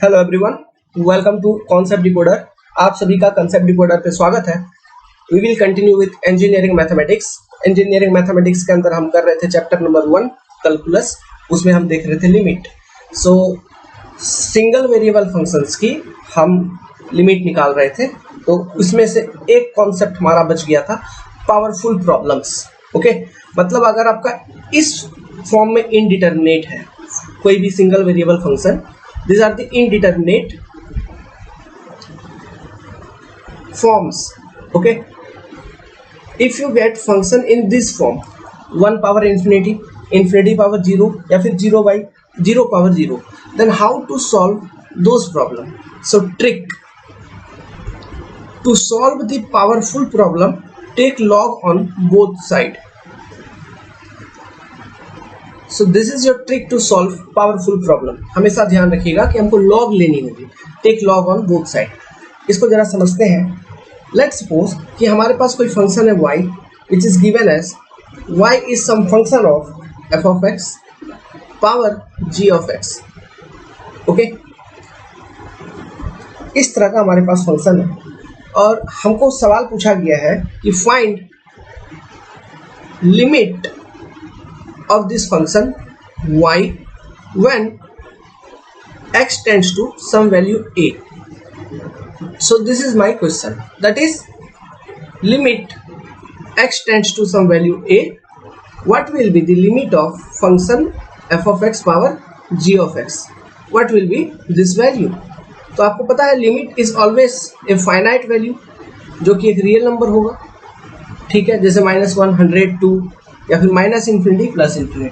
Hello everyone, welcome to concept decoder. आप सभी का कॉन्सेप्ट डिकोडर पे स्वागत है। We will continue with engineering mathematics. Engineering mathematics के अंदर हम कर रहे थे चैप्टर नंबर 1 कैलकुलस। उसमें हम देख रहे थे लिमिट। सिंगल वेरिएबल फंक्शंस की हम लिमिट निकाल रहे थे। तो उसमें से एक कॉन्सेप्ट हमारा बच गया था, पावरफुल प्रॉब्लम्स। ओके, मतलब अगर आपका इस फॉर्म में इनडिटर्मिनेट है कोई भी single variable function, these are the indeterminate forms. Okay, if you get function in this form 1 power infinity, infinity power 0 या फिर 0 by 0 power 0, then how to solve those problem? So trick to solve the powerful problem, take log on both side. So this is your trick to solve powerful problem. हमेशा ध्यान रखिएगा कि हमको log लेनी होगी। Take log on both side. इसको जरा समझते हैं। लेट्स सपोज कि हमारे पास कोई फंक्शन है y which is given as y is some function of f of x power g of x। Okay, इस तरह का हमारे पास फंक्शन है और हमको सवाल पूछा गया है कि find limit of this function y when x tends to some value a. So this is my question, that is limit x tends to some value a, what will be the limit of function f of x power g of x? What will be this value? तो आपको पता है limit is always a finite value जो कि एक real number होगा। ठीक है, जैसे -1, 100, 2 या फिर -∞, +∞।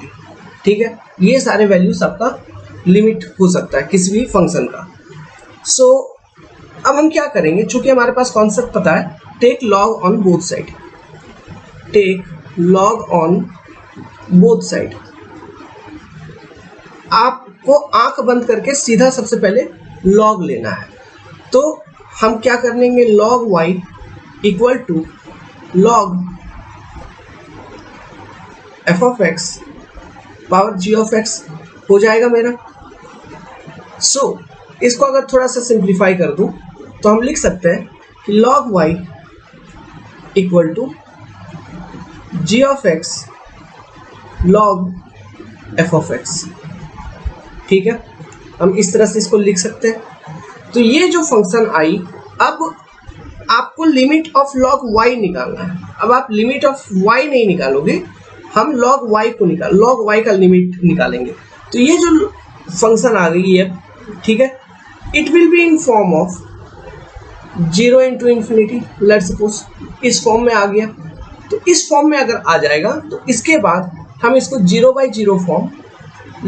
ठीक है, ये सारे वैल्यूज आपका लिमिट हो सकता है किसी भी फंक्शन का। सो अब हम क्या करेंगे, चूंकि हमारे पास कॉन्सेप्ट पता है, take log on both side. Take log on both side. आपको आंख बंद करके सीधा सबसे पहले लॉग लेना है। तो हम क्या कर लेंगे, log y equal to log f of x power g of x हो जाएगा मेरा। सो इसको अगर थोड़ा सा सिंप्लीफाई कर दूं तो हम लिख सकते हैं कि log y equal to g of x log f of x। ठीक है, हम इस तरह से इसको लिख सकते हैं। तो ये जो फंक्शन आई, अब आपको लिमिट ऑफ log y निकालना है। अब आप लिमिट ऑफ y नहीं निकालोगे, हम log y को log y का लिमिट निकालेंगे। तो ये जो फंक्शन आ गई है, ठीक है, it will be in form of 0 into infinity. Let's suppose इस फॉर्म में आ गया। तो इस फॉर्म में अगर आ जाएगा तो इसके बाद हम इसको 0 बाई 0 फॉर्म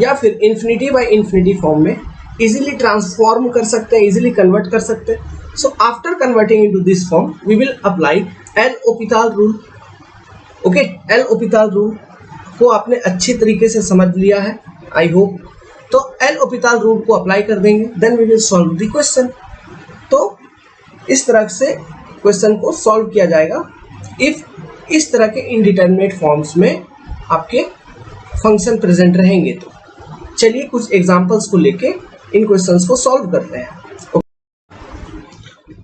या फिर इन्फिनिटी बाई इन्फिनिटी फॉर्म में इजीली ट्रांसफॉर्म कर सकते हैं, इजीली कन्वर्ट कर सकते हैं। So after converting into this form we will apply L'Hopital rule. Okay, L'Hopital rule को आपने अच्छी तरीके से समझ लिया है, आई होप। तो एल ओपिटाल रूल को अप्लाई कर देंगे, then we will solve the question. तो इस तरह से क्वेश्चन को सॉल्व किया जाएगा इफ इस तरह के इनडिटर्मिनेट फॉर्म्स में आपके फंक्शन प्रेजेंट रहेंगे। तो चलिए कुछ एग्जांपल्स को लेके इन क्वेश्चंस को सॉल्व करते हैं।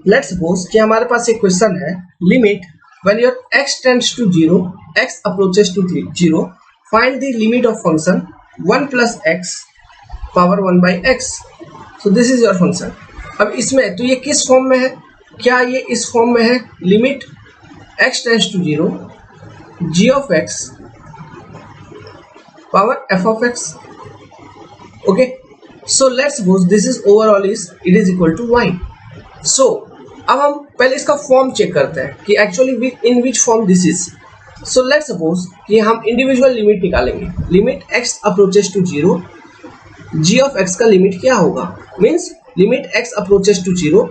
लेट्स सपोज कि हमारे पास एक क्वेश्चन है, limit when your x tends to 0, x approaches to 0, find the limit of function 1 plus x power 1 by x. So this is your function. अब इसमें तो ये किस फॉर्म में है, क्या ये इस फॉर्म में है, limit x tends to 0 g of x power f of x. Okay, so let's suppose this is overall it is equal to y. So अब हम पहले इसका फॉर्म चेक करते हैं कि actually in which form this is. So let's suppose कि हम individual limit निकालेंगे। Limit x approaches to 0, g of x का लिमिट क्या होगा, means limit x approaches to 0,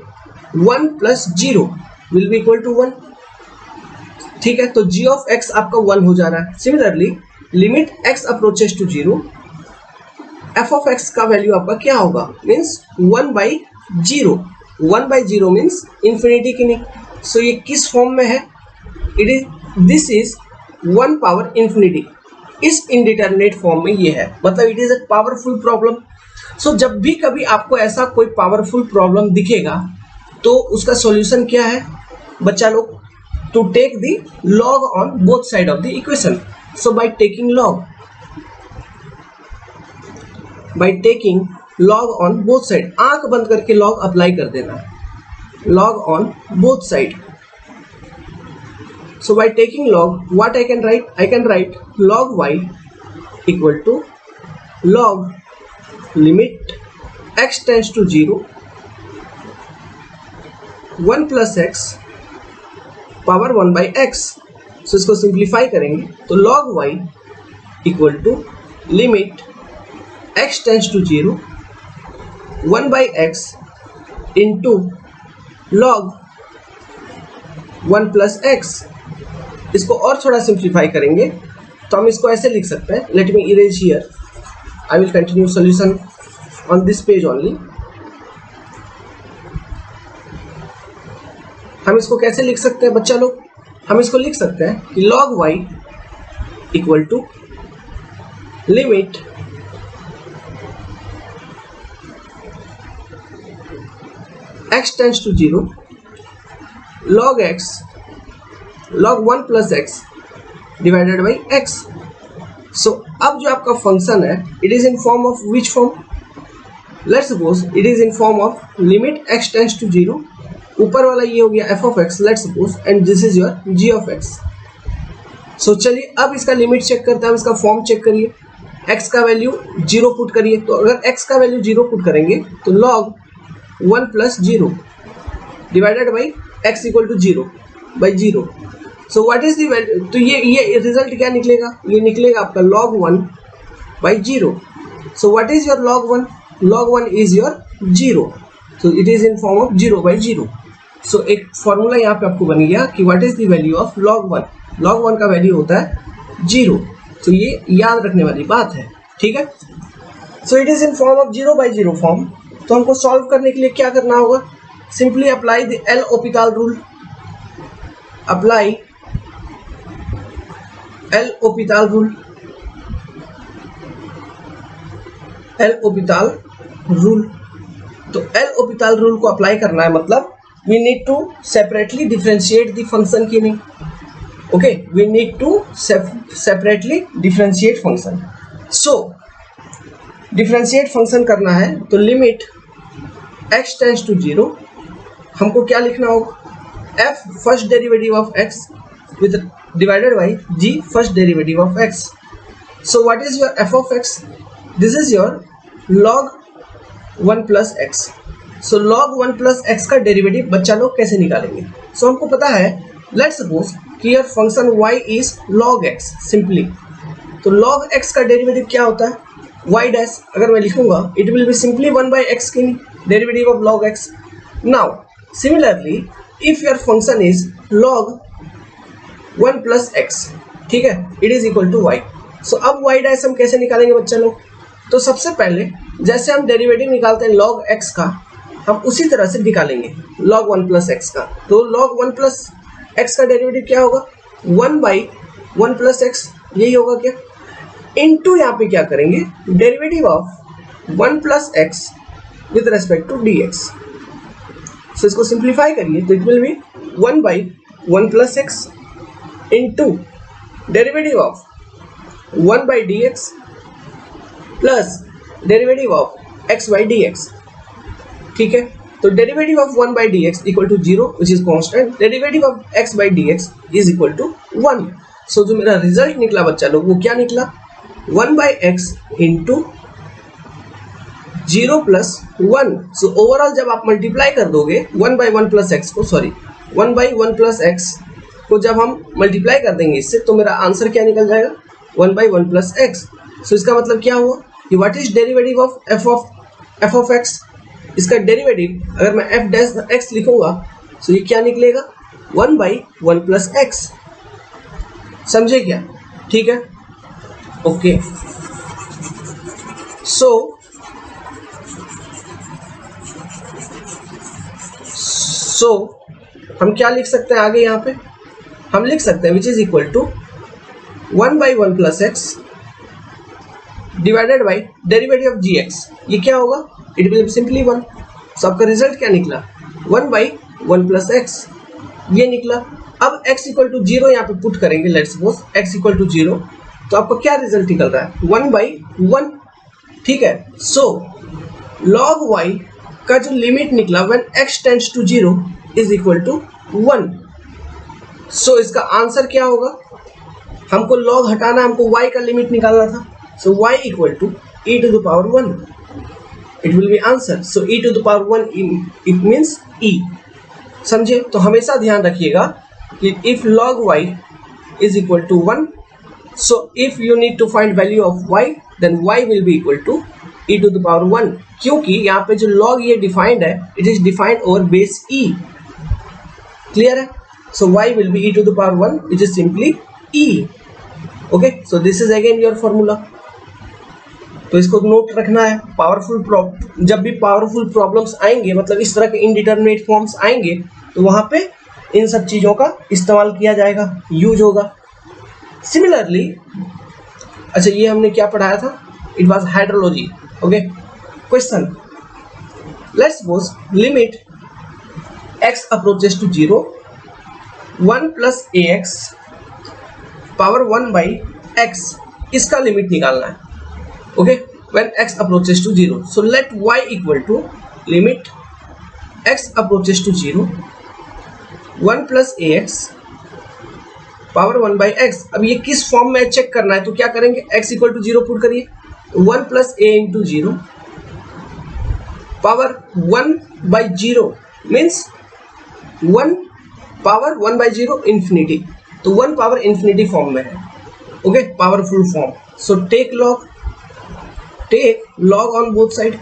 1 plus 0 will be equal to 1। ठीक है, तो g ऑफ x आपका 1 हो जा रहा है। Similarly limit x approaches to 0, f of x का वैल्यू आपका क्या होगा, means 1 by 0। 1 by 0 means infinity की नहीं। सो ये किस फॉर्म में है, दिस इज 1 पावर इन्फिनिटी। इस इनडिटर्मिनेट फॉर्म में ये है, मतलब it is a powerful problem. So जब भी कभी आपको ऐसा कोई पावरफुल प्रॉब्लम दिखेगा तो उसका सॉल्यूशन क्या है बच्चा लोग, to take the log on both side of the equation. So by taking log on both side, आंख बंद करके लॉग अप्लाई कर देना है, log on both side. So by taking log, what I can write? I can write log y equal to log limit x tends to 0 1 plus x power 1 by x. So इसको simplify करेंगे तो log y equal to limit x tends to 0 1 by x into log 1 plus x. इसको और थोड़ा simplify करेंगे तो हम इसको ऐसे लिख सकते हैं, let me erase here, I will continue solution on this page only. हम इसको कैसे लिख सकते हैं बच्चा लोग, हम इसको लिख सकते हैं कि log y equal to limit x tends to 0 log 1 plus x divided by x. So अब जो आपका फंक्शन है it is in form of which form? Let's suppose it is in form of limit x tends to 0, ऊपर वाला ये हो गया f of x let's suppose, and this is your g of x. So चलिए अब इसका limit check करते हैं, इसका फॉर्म चेक करिए, x का वैल्यू 0 पुट करिए. तो अगर x का वैल्यू 0 पुट करेंगे तो log 1 plus 0 divided by x equal to 0 by 0. So what is the value? तो ये रिजल्ट क्या निकलेगा, ये निकलेगा आपका log 1 by 0. So what is your log 1? Log 1 is your 0. So it is in form of 0 by 0. So एक formula यहाँ पे आपको बन गया कि what is the value of log 1? log 1 का वैल्यू होता है 0. तो ये याद रखने वाली बात है, ठीक है. So it is in form of 0 by 0 form. तो हमको सॉल्व करने के लिए क्या करना होगा, simply apply the L'Hopital rule. Apply L'Hopital rule, L'Hopital rule. तो एल ओपिटाल रूल को अप्लाई करना है, मतलब we need to separately differentiate the function की नहीं. Okay, we need to separately differentiate function. So differentiate function करना है तो लिमिट x टेंड्स टू 0, हमको क्या लिखना होगा, f first derivative of x with divided by g first derivative of x. So what is your f of x? This is your log 1 plus x. So log 1 plus x का derivative बच्चा लोग कैसे निकालेंगे? सो हमको पता है, let's suppose कि your function y is log x simply. तो log x का डेरिवेटिव क्या होता है, y डैश. अगर मैं लिखूंगा it will be simply 1 by x की derivative of log x. Now similarly if your function is log 1 plus x, ठीक है, it is equal to y. So अब y डैश हम कैसे निकालेंगे बच्चा लोग? तो सबसे पहले जैसे हम डेरिवेटिव निकालते हैं log x का, हम उसी तरह से निकालेंगे log 1 plus x का. तो log 1 plus x का डेरिवेटिव क्या होगा, 1 by 1 plus x, यही होगा क्या. इनटू यहाँ पे क्या करेंगे, derivative of 1 plus x with respect to dx. So इसको सिंप्लीफाई करिए तो it will be 1 by 1 plus x into derivative of 1 by dx plus derivative of x by dx. ठीक है, तो derivative of 1 by dx equal to 0 which is constant, derivative of x by dx is equal to 1. So जो मेरा result निकला बच्चा लोग वो क्या निकला, 1 by x into 0 plus 1. So overall जब आप मल्टीप्लाई कर दोगे 1 by 1 plus x को, सॉरी 1 by 1 plus x को जब हम मल्टीप्लाई कर देंगे इससे, तो मेरा आंसर क्या निकल जाएगा, 1 by 1 plus x. सो इसका मतलब क्या हुआ कि what is derivative of f of x. इसका डेरिवेटिव अगर मैं f डैश x लिखूंगा तो ये क्या निकलेगा, 1 by 1 plus x. समझे क्या, ठीक है, ओके. सो हम क्या लिख सकते हैं आगे, यहाँ पे हम लिख सकते हैं which is equal to 1 by 1 plus x divided by derivative of G X, ये क्या होगा, it will be simply 1। So आपका रिजल्ट क्या निकला, 1/1 प्लस एक्स, ये निकला। अब x इक्वल टू 0 यहाँ पे पुट करेंगे, let's suppose x equal to 0, तो आपको क्या रिजल्ट निकल रहा है, 1/1, ठीक है। सो log y का जो लिमिट निकला when x tends to 0 is equal to 1। So इसका आंसर क्या होगा, हमको log हटाना, हमको y का लिमिट निकालना था। So y equal to e to the power 1, it will be answer. So e to the power 1 it means e, समझे। तो हमेशा ध्यान रखिएगा कि if log y is equal to 1, so if you need to find value of y, then y will be equal to e to the power 1, क्योंकि यहाँ पे जो log ये डिफाइंड है, it is defined over base e, clear है। so y will be e to the power 1, which is simply e, okay। so this is again your formula। तो इसको note रखना है। पावरफुल जब भी पावरफुल प्रॉब्लम्स आएंगे, मतलब इस तरह के इनडिटरमिनेट फॉर्म्स आएंगे, तो वहां पे इन सब चीज़ों का इस्तेमाल किया जाएगा, यूज होगा। सिमिलरली, अच्छा ये हमने क्या पढ़ाया था, it was hydrology, okay. Question, let's suppose limit x approaches to 0, 1 plus ax power 1/x, इसका लिमिट निकालना है, okay, when x approaches to 0। so let y equal to limit x approaches to 0, 1 plus ax power 1/x। अब ये किस form में check करना है, तो क्या करेंगे, x इक्वल टू 0 पुट करिए, 1 plus a into 0 power 1/0 means 1 power 1/0 infinity, तो 1 पावर इंफिनिटी फॉर्म में है, okay, powerful form. So take log on both side,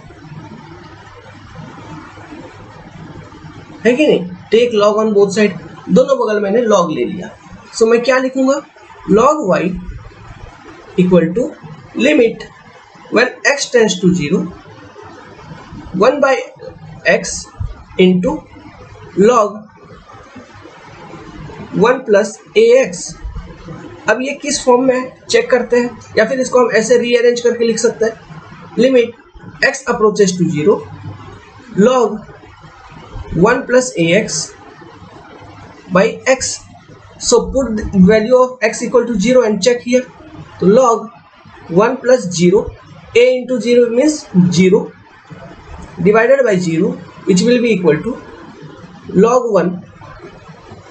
है कि नहीं, take log on both side, दोनों बगल मैंने log ले लिया। सो मैं क्या लिखूंगा, log y equal to limit when x tends to 0, 1/x into log 1 plus ax। अब ये किस फॉर्म में है चेक करते हैं, या फिर इसको हम ऐसे रीअरेंज करके लिख सकते हैं, limit x approaches to 0, log 1 plus ax by x। so put value of x equal to 0 and check here, तो log 1 plus 0, a into 0 means 0 divided by 0, which will be equal to log 1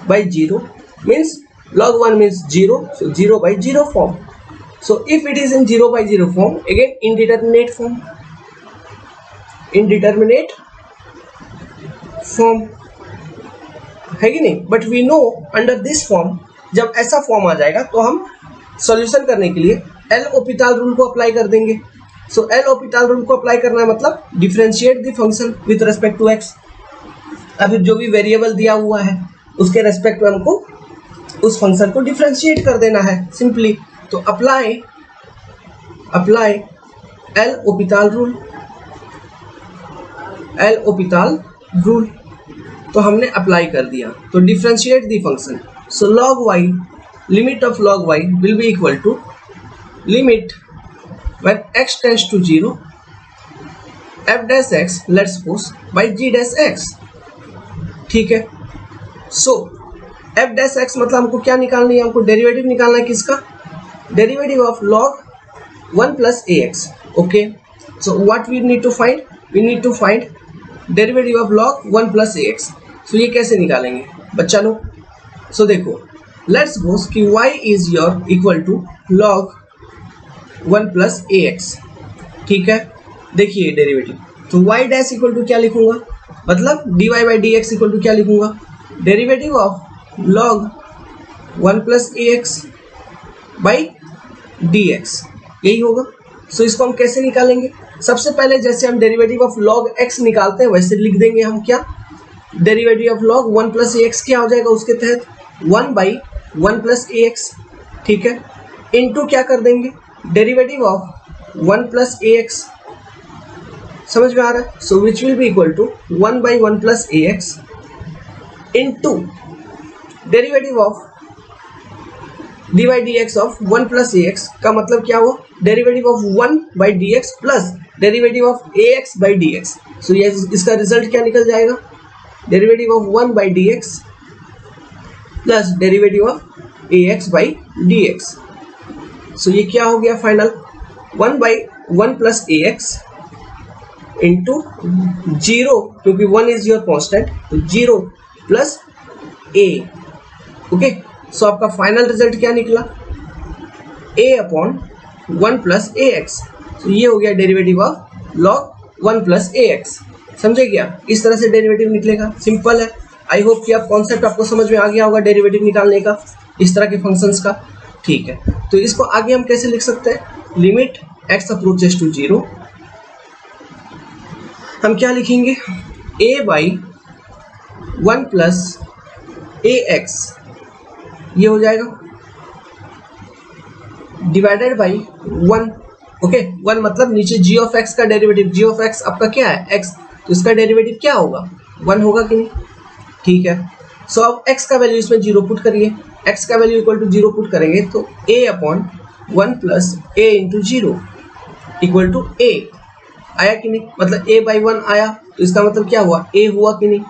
by 0 means log 1 means 0, so 0/0 form। so if it is in 0/0 form, again indeterminate form है कि नहीं। But we know under this form, जब ऐसा form आ जाएगा तो हम solution करने के लिए एल ओपिटाल रूल को अप्लाई कर देंगे। सो एल ओपिटाल रूल को अप्लाई करना है मतलब differentiate the function with respect to x. अभी जो भी वेरिएबल दिया हुआ है उसके रेस्पेक्ट में हमको उस फंक्शन को डिफरेंशिएट कर देना है सिंपली। तो अप्लाई एल ओपिटाल रूल, तो हमने अप्लाई कर दिया। तो differentiate the function, so log y, limit of log y will be equal to limit when x tends to 0 f dash x let's suppose by g dash x, ठीक है। सो f dash x मतलब हमको क्या निकालनी है, हमको derivative निकालना है, किसका, derivative of log 1 plus ax, okay. So what we need to find, we need to find derivative of log 1 plus ax। So ये कैसे निकालेंगे बच्चा लोग, सो देखो, लेट्स सपोज कि y is your equal to log 1 plus ax, ठीक है। देखिए डेरिवेटिव, तो y डैश इक्वल टू क्या लिखूंगा, मतलब dy by d x equal to क्या लिखूंगा, derivative of log 1 plus ax by dx, यही होगा। सो इसको हम कैसे निकालेंगे, सबसे पहले जैसे हम डेरिवेटिव ऑफ log x निकालते हैं वैसे लिख देंगे हम, क्या, derivative of log 1 plus ax क्या हो जाएगा उसके तहत 1/1 प्लस ax, ठीक है, इनटू क्या कर देंगे, डेरिवेटिव ऑफ 1 प्लस ax, समझ में आ रहा है। So which will be equal to 1/1 plus ax into derivative of d by d x of 1 plus a x का मतलब क्या हुआ, derivative of 1 by d x plus derivative of a x by d x. So ये इसका result क्या निकल जाएगा, derivative of 1 by d x plus derivative of a x by d x. So ये क्या हो गया final, 1 by 1 plus a x into 0, क्योंकि 1 इज योर कॉन्स्टेंट, तो 0 प्लस ए। ओके, सो आपका फाइनल रिजल्ट क्या निकला, a upon 1 plus a x. तो ये हो गया derivative of log 1 plus a x. समझे क्या, इस तरह से डेरिवेटिव निकलेगा, सिंपल है। आई होप कि आप कॉन्सेप्ट आपको समझ में आ गया होगा डेरिवेटिव निकालने का इस तरह के फंक्शंस का। ठीक है, तो इसको आगे हम कैसे लिख सकते हैं, लिमिट x अप्रोचेस टू 0, हम क्या लिखेंगे, a by 1 plus a x, ये हो जाएगा डिवाइडेड बाई 1। ओके, 1 मतलब नीचे g ऑफ x का डेरिवेटिव, g ऑफ x आपका क्या है x, तो इसका डेरिवेटिव क्या होगा 1 होगा कि नहीं। ठीक है, सो अब x का वैल्यू इसमें 0 पुट करिए, x का वैल्यू इक्वल टू 0 पुट करेंगे तो a upon 1 plus a into 0 equal to a आया कि नहीं, मतलब a बाई 1 आया, तो इसका मतलब क्या हुआ, a हुआ कि नहीं।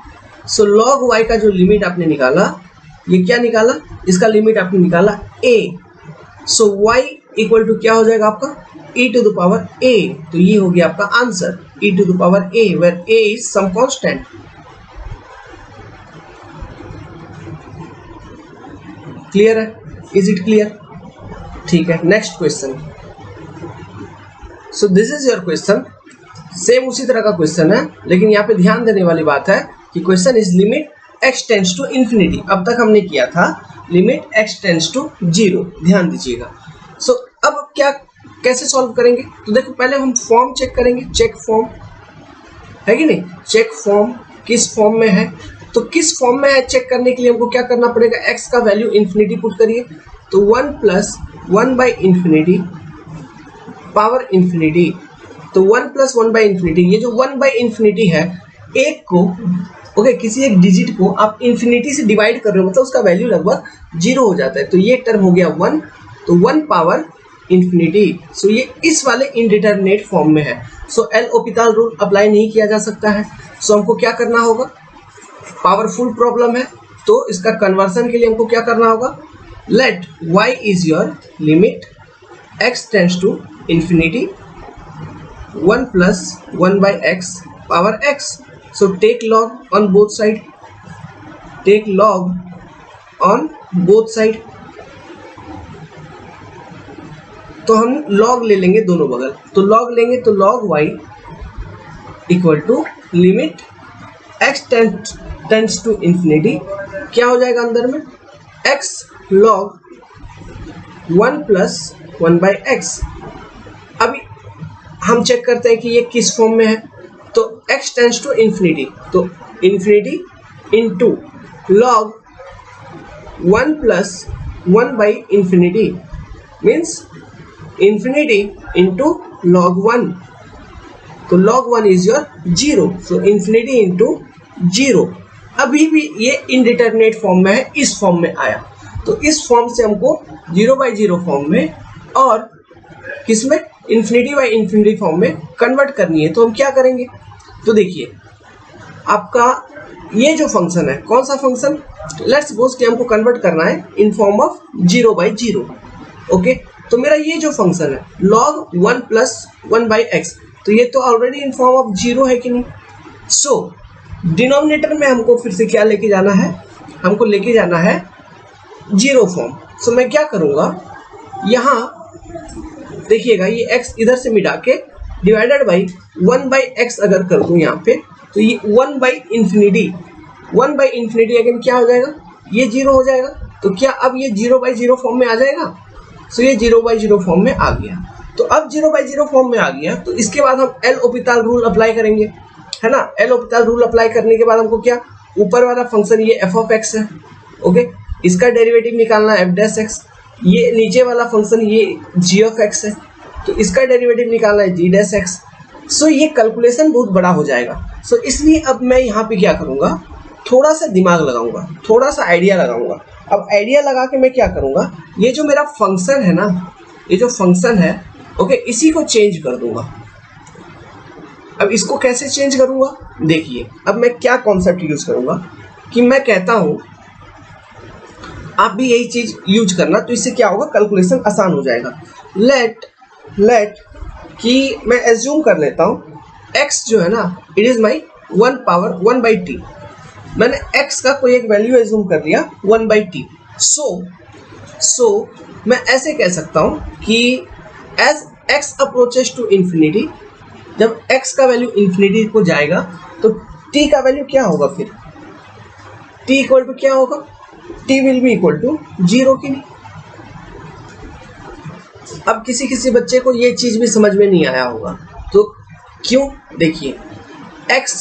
सो log y का जो लिमिट आपने निकाला, ये क्या निकाला, इसका लिमिट आपने निकाला a। So y equal to क्या हो जाएगा आपका e to the power a, तो ये हो गया आपका answer e to the power a, where a is some constant. Clear है, इज इट क्लियर। ठीक है, next question. So this is your question, same उसी तरह का क्वेश्चन है, लेकिन यहाँ पे ध्यान देने वाली बात है कि question is limit x tends to infinity. अब तक हमने किया था लिमिट x टेंड्स टू 0, ध्यान दीजिएगा। सो अब क्या कैसे सॉल्व करेंगे, तो देखो पहले हम फॉर्म चेक करेंगे, चेक फॉर्म है कि नहीं, चेक फॉर्म किस फॉर्म में है, तो किस फॉर्म में है चेक करने के लिए हमको क्या करना पड़ेगा, x का वैल्यू इन्फिनिटी पुट करिए, तो 1 plus 1 by infinity power infinity, तो 1 प्लस 1 बाई इन्फिनिटी, ये जो 1 बाई इन्फिनिटी है, एक को ओके किसी एक डिजिट को आप इन्फिनिटी से डिवाइड कर रहे हो, मतलब उसका वैल्यू लगभग 0 हो जाता है, तो ये टर्म हो गया 1, तो 1 पावर इन्फिनिटी। सो ये इस वाले इनडिटरमिनेट फॉर्म में है, सो एल होपिटल रूल अप्लाई नहीं किया जा सकता है। सो हमको क्या करना होगा, पावरफुल प्रॉब्लम है, तो इसका कन्वर्सन के लिए हमको क्या करना होगा, let y is your limit x tends to infinity 1 plus 1 by x power x। So take log on both side, take log on both side, तो हम log ले लेंगे दोनों बगल, तो log लेंगे तो log y equal to limit x tends to infinity, क्या हो जाएगा अंदर में x log 1 plus 1 by x। अभी हम चेक करते हैं कि ये किस फॉर्म में है, तो x टेंड्स टू इन्फिनिटी, तो infinity into log 1 plus 1 by infinity means infinity into log 1, तो log 1 is your 0, so infinity into 0। अभी भी ये इनडिटरमिनेट फॉर्म में है, इस फॉर्म में आया, तो इस फॉर्म से हमको 0 बाई 0 फॉर्म में और किसमें इन्फिनिटी बाई इन्फिनिटी फॉर्म में कन्वर्ट करनी है, तो हम क्या करेंगे, तो देखिए आपका ये जो फंक्शन है, कौन सा फंक्शन, लेट्स सपोज कि हमको कन्वर्ट करना है इन फॉर्म ऑफ 0 बाई 0। ओके, तो मेरा ये जो फंक्शन है log 1 प्लस 1 बाई एक्स, तो ये तो ऑलरेडी इन फॉर्म ऑफ 0 है कि नहीं। सो डिनोमिनेटर में हमको फिर से क्या लेके जाना है, हमको लेके जाना है 0 फॉर्म। सो मैं क्या करूँगा, यहाँ देखिएगा ये x इधर से मिटा के डिवाइडेड बाई 1 बाई एक्स अगर कर दूँ यहाँ पे, तो ये 1 बाई इन्फिनिटी अगेन क्या हो जाएगा, ये 0 हो जाएगा, तो क्या अब ये 0 बाई 0 फॉर्म में आ जाएगा। सो ये 0 बाई 0 फॉर्म में आ गया, तो अब 0 बाई 0 फॉर्म में आ गया, तो इसके बाद हम एल होपिटल रूल अप्लाई करेंगे, है ना। एल होपिटल रूल अप्लाई करने के बाद हमको क्या, ऊपर वाला फंक्शन ये एफ ऑफ एक्स है, ओके, इसका डेरिवेटिव निकालना है एफ डैश एक्स, ये नीचे वाला फंक्शन ये जी ऑफ एक्स है, तो इसका डेरिवेटिव निकालना है जी डैश एक्स। सो ये कैलकुलेशन बहुत बड़ा हो जाएगा, सो इसलिए अब मैं यहाँ पे क्या करूँगा, थोड़ा सा दिमाग लगाऊंगा, थोड़ा सा आइडिया लगाऊंगा, अब आइडिया लगा के मैं क्या करूँगा, ये जो मेरा फंक्शन है ना, ये जो फंक्शन है ओके, इसी को चेंज कर दूंगा। अब इसको कैसे चेंज करूँगा, देखिए अब मैं क्या कॉन्सेप्ट यूज करूँगा कि मैं कहता हूँ आप भी यही चीज यूज करना, तो इससे क्या होगा, कैलकुलेशन आसान हो जाएगा। लेट कि मैं एज्यूम कर लेता हूँ x जो है ना, it is my 1 power 1/t। मैंने x का कोई एक वैल्यू एज्यूम कर लिया 1/t। सो मैं ऐसे कह सकता हूँ कि as x approaches to infinity, जब x का वैल्यू इंफिनिटी को जाएगा तो t का वैल्यू क्या होगा, फिर t इक्वल टू क्या होगा, t will be equal to 0 की नहीं। अब किसी बच्चे को ये चीज भी समझ में नहीं आया होगा, तो क्यों, देखिए x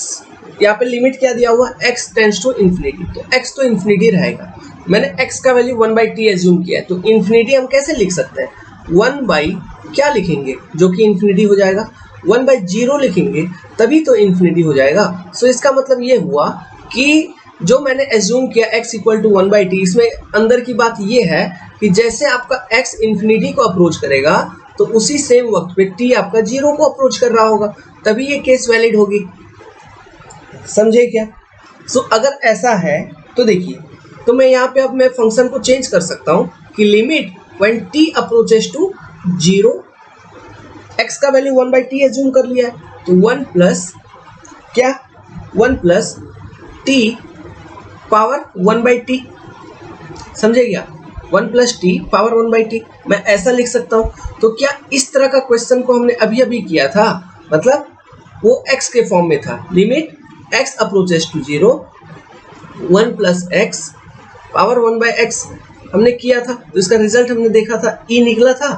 यहाँ पे लिमिट क्या दिया हुआ, x टेंड्स टू इंफिनिटी, तो x तो इंफिनिटी रहेगा। मैंने x का वैल्यू 1/t एज्यूम किया है, तो इंफिनिटी हम कैसे लिख सकते हैं, 1 बाई क्या लिखेंगे जो कि इंफिनिटी हो जाएगा, 1/0 लिखेंगे तभी तो इंफिनिटी हो जाएगा। सो इसका मतलब ये हुआ कि जो मैंने एज्यूम किया x इक्वल टू 1/t, इसमें अंदर की बात ये है कि जैसे आपका x इंफिनिटी को अप्रोच करेगा तो उसी सेम वक्त पे t आपका 0 को अप्रोच कर रहा होगा, तभी ये केस वैलिड होगी। समझे क्या? सो अगर ऐसा है तो देखिए, तो मैं यहाँ पे अब मैं फंक्शन को चेंज कर सकता हूँ कि limit when t approaches to 0, x का वैल्यू 1/t एज्यूम कर लिया है, तो 1 प्लस क्या, 1 प्लस t पावर 1/t, समझे क्या, 1 प्लस t पावर 1/t मैं ऐसा लिख सकता हूँ। तो क्या इस तरह का क्वेश्चन को हमने अभी अभी किया था, मतलब वो x के फॉर्म में था, limit x approaches to 0, 1 plus x power 1/x हमने किया था, तो इसका रिजल्ट हमने देखा था e निकला था,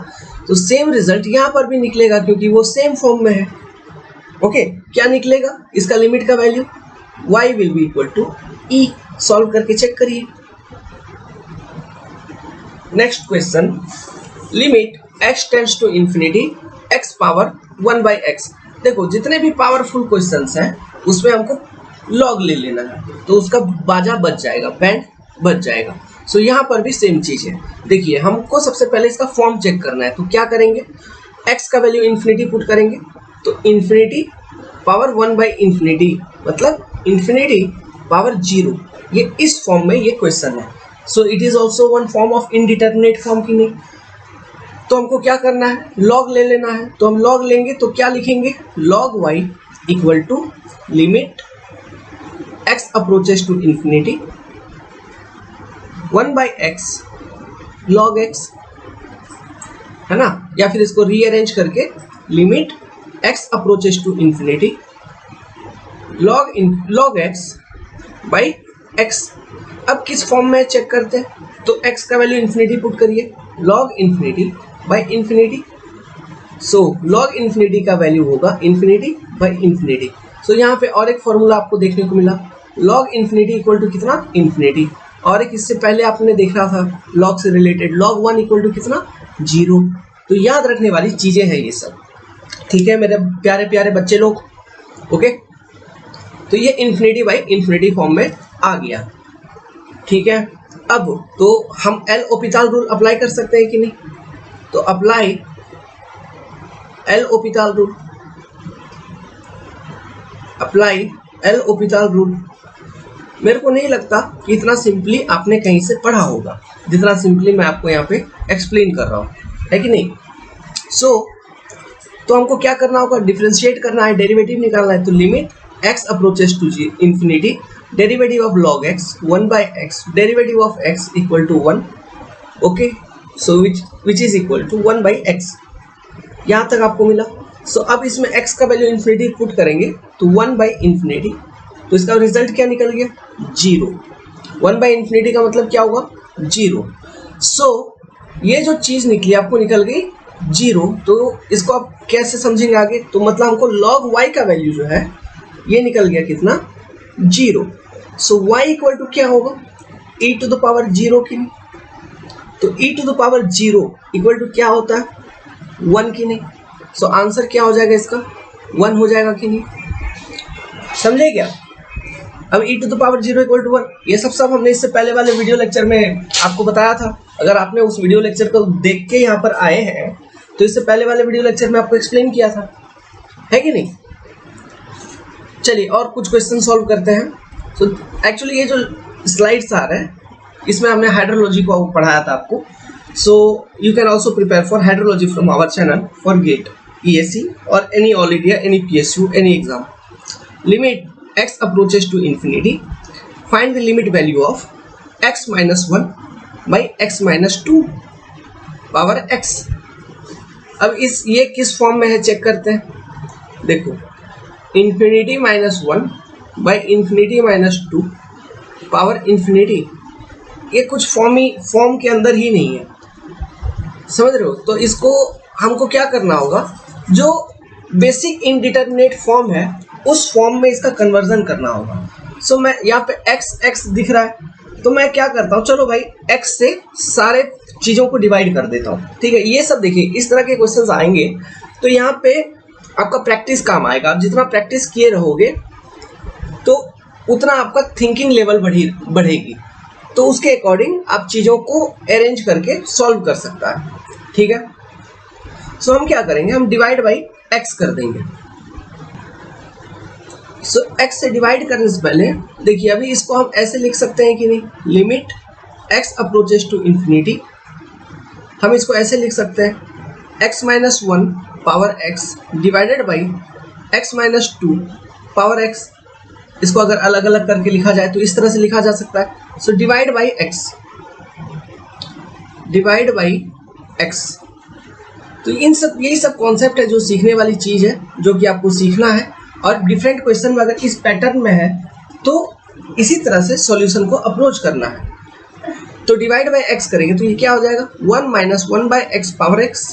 तो सेम रिजल्ट यहाँ पर भी निकलेगा क्योंकि वो सेम फॉर्म में है। ओके, क्या निकलेगा, इसका लिमिट का value y will be equal to e, solve करके चेक करिए। Next question, limit x tends to infinity x power 1/x। देखो जितने भी पावरफुल क्वेश्चंस हैं उसमें हमको लॉग ले लेना है, तो उसका बाजा बच जाएगा, बैंड बच जाएगा। सो यहाँ पर भी सेम चीज है। देखिए हमको सबसे पहले इसका फॉर्म चेक करना है, तो क्या करेंगे, x का वैल्यू इंफिनिटी पुट करेंगे, तो इंफिनिटी पावर 1/इंफिनिटी मतलब इंफिनिटी पावर 0, ये इस फॉर्म में ये क्वेश्चन है। So it is also one form of indeterminate form की नहीं, तो हमको क्या करना है, लॉग ले लेना है। तो हम लॉग लेंगे तो क्या लिखेंगे, log y equal to limit x approaches to infinity 1/x log x, है ना, या फिर इसको रीअरेंज करके limit x approaches to infinity log x by x। अब किस फॉर्म में चेक करते हैं, तो x का वैल्यू इंफिनिटी पुट करिए, log infinity by infinity. So log infinity का वैल्यू होगा इंफिनिटी बाई इंफिनिटी। सो यहाँ पे और एक फॉर्मूला आपको देखने को मिला, log इंफिनिटी इक्वल टू कितना, इंफिनिटी, और एक इससे पहले आपने देखा था log से रिलेटेड log 1 इक्वल टू कितना, 0। तो याद रखने वाली चीजें हैं ये सब, ठीक है मेरे प्यारे प्यारे बच्चे लोग। ओके, तो ये इंफिनिटी बाई इंफिनिटी फॉर्म में आ गया, ठीक है। अब तो हम एल ओपिटाल रूल अप्लाई कर सकते हैं कि नहीं, तो apply L'Hopital rule, apply L'Hopital rule. मेरे को नहीं लगता कि इतना सिंपली आपने कहीं से पढ़ा होगा जितना सिंपली मैं आपको यहाँ पे एक्सप्लेन कर रहा हूँ, है कि नहीं। तो हमको क्या करना होगा, डिफरेंशिएट करना है, डेरिवेटिव निकालना है। तो limit x approaches to infinity, derivative of log x 1/x, derivative of x equal to 1। Okay, so which is equal to 1/x, यहाँ तक आपको मिला। सो अब इसमें x का वैल्यू इंफिनिटी पुट करेंगे तो 1/इंफिनिटी, तो इसका रिजल्ट क्या निकल गया, 0। 1/इंफिनिटी का मतलब क्या होगा, 0। सो ये जो चीज निकली आपको निकल गई 0। तो इसको आप कैसे समझेंगे आगे, तो मतलब हमको log y का वैल्यू जो है ये निकल गया कितना, 0। सो y इक्वल टू क्या होगा, e टू द पावर 0 की नहीं, तो e to the power 0 equal to क्या होता है, 1 की नहीं। सो आंसर क्या हो जाएगा इसका, 1 हो जाएगा कि नहीं, समझे क्या। अब e to the power 0 equal to 1, ये सब हमने इससे पहले वाले वीडियो लेक्चर में आपको बताया था। अगर आपने उस वीडियो लेक्चर को देख के यहाँ पर आए हैं तो इससे पहले वाले वीडियो लेक्चर में आपको एक्सप्लेन किया था, है कि नहीं। चलिए और कुछ क्वेश्चन सॉल्व करते हैं। तो एक्चुअली ये जो स्लाइड्स आ रहे हैं इसमें हमने हाइड्रोलॉजी को पढ़ाया था आपको। So you can also prepare for hydrology from our channel for GATE, ESE और any all India, any PSU, any exam. Limit x approaches to infinity. Find the limit value of x minus 1 by x minus 2 power x. अब ये किस form में है check करते हैं। देखो infinity minus 1 by infinity minus 2 power infinity, ये कुछ फॉर्म के अंदर ही नहीं है, समझ रहे हो। तो इसको हमको क्या करना होगा, जो बेसिक इनडिटरमिनेट फॉर्म है उस फॉर्म में इसका कन्वर्जन करना होगा। सो मैं यहाँ पे x दिख रहा है तो मैं क्या करता हूँ, चलो भाई x से सारे चीज़ों को डिवाइड कर देता हूँ, ठीक है। ये सब देखिए इस तरह के क्वेश्चंस आएंगे तो यहाँ पे आपका प्रैक्टिस काम आएगा। आप जितना प्रैक्टिस किए रहोगे तो उतना आपका थिंकिंग लेवल बढ़ेगी, तो उसके अकॉर्डिंग आप चीज़ों को अरेंज करके सॉल्व कर सकता है, ठीक है। सो हम क्या करेंगे, हम डिवाइड बाई x कर देंगे। सो x से डिवाइड करने से पहले देखिए अभी इसको हम ऐसे लिख सकते हैं कि नहीं, limit x approaches to infinity, हम इसको ऐसे लिख सकते हैं x minus 1 power x divided by x minus 2 power x। इसको अगर अलग अलग करके लिखा जाए तो इस तरह से लिखा जा सकता है। सो डिवाइड बाई x, तो यही सब कॉन्सेप्ट है जो सीखने वाली चीज़ है, जो कि आपको सीखना है। और डिफरेंट क्वेश्चन में अगर इस पैटर्न में है तो इसी तरह से सॉल्यूशन को अप्रोच करना है। तो डिवाइड बाई x करेंगे तो ये क्या हो जाएगा, 1 minus 1 by x power x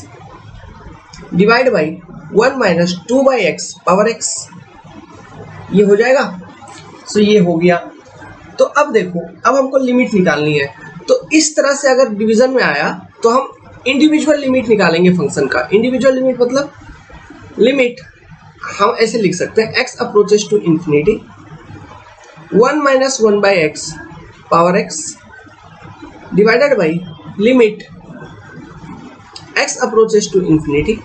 divide by 1 minus 2 by x power x, ये हो जाएगा। सो ये हो गया। तो अब देखो अब हमको लिमिट निकालनी है, तो इस तरह से अगर डिवीजन में आया तो हम इंडिविजुअल लिमिट निकालेंगे फंक्शन का। इंडिविजुअल लिमिट मतलब लिमिट हम ऐसे लिख सकते हैं x approaches to infinity 1 minus 1 by x power x divided by limit x approaches to infinity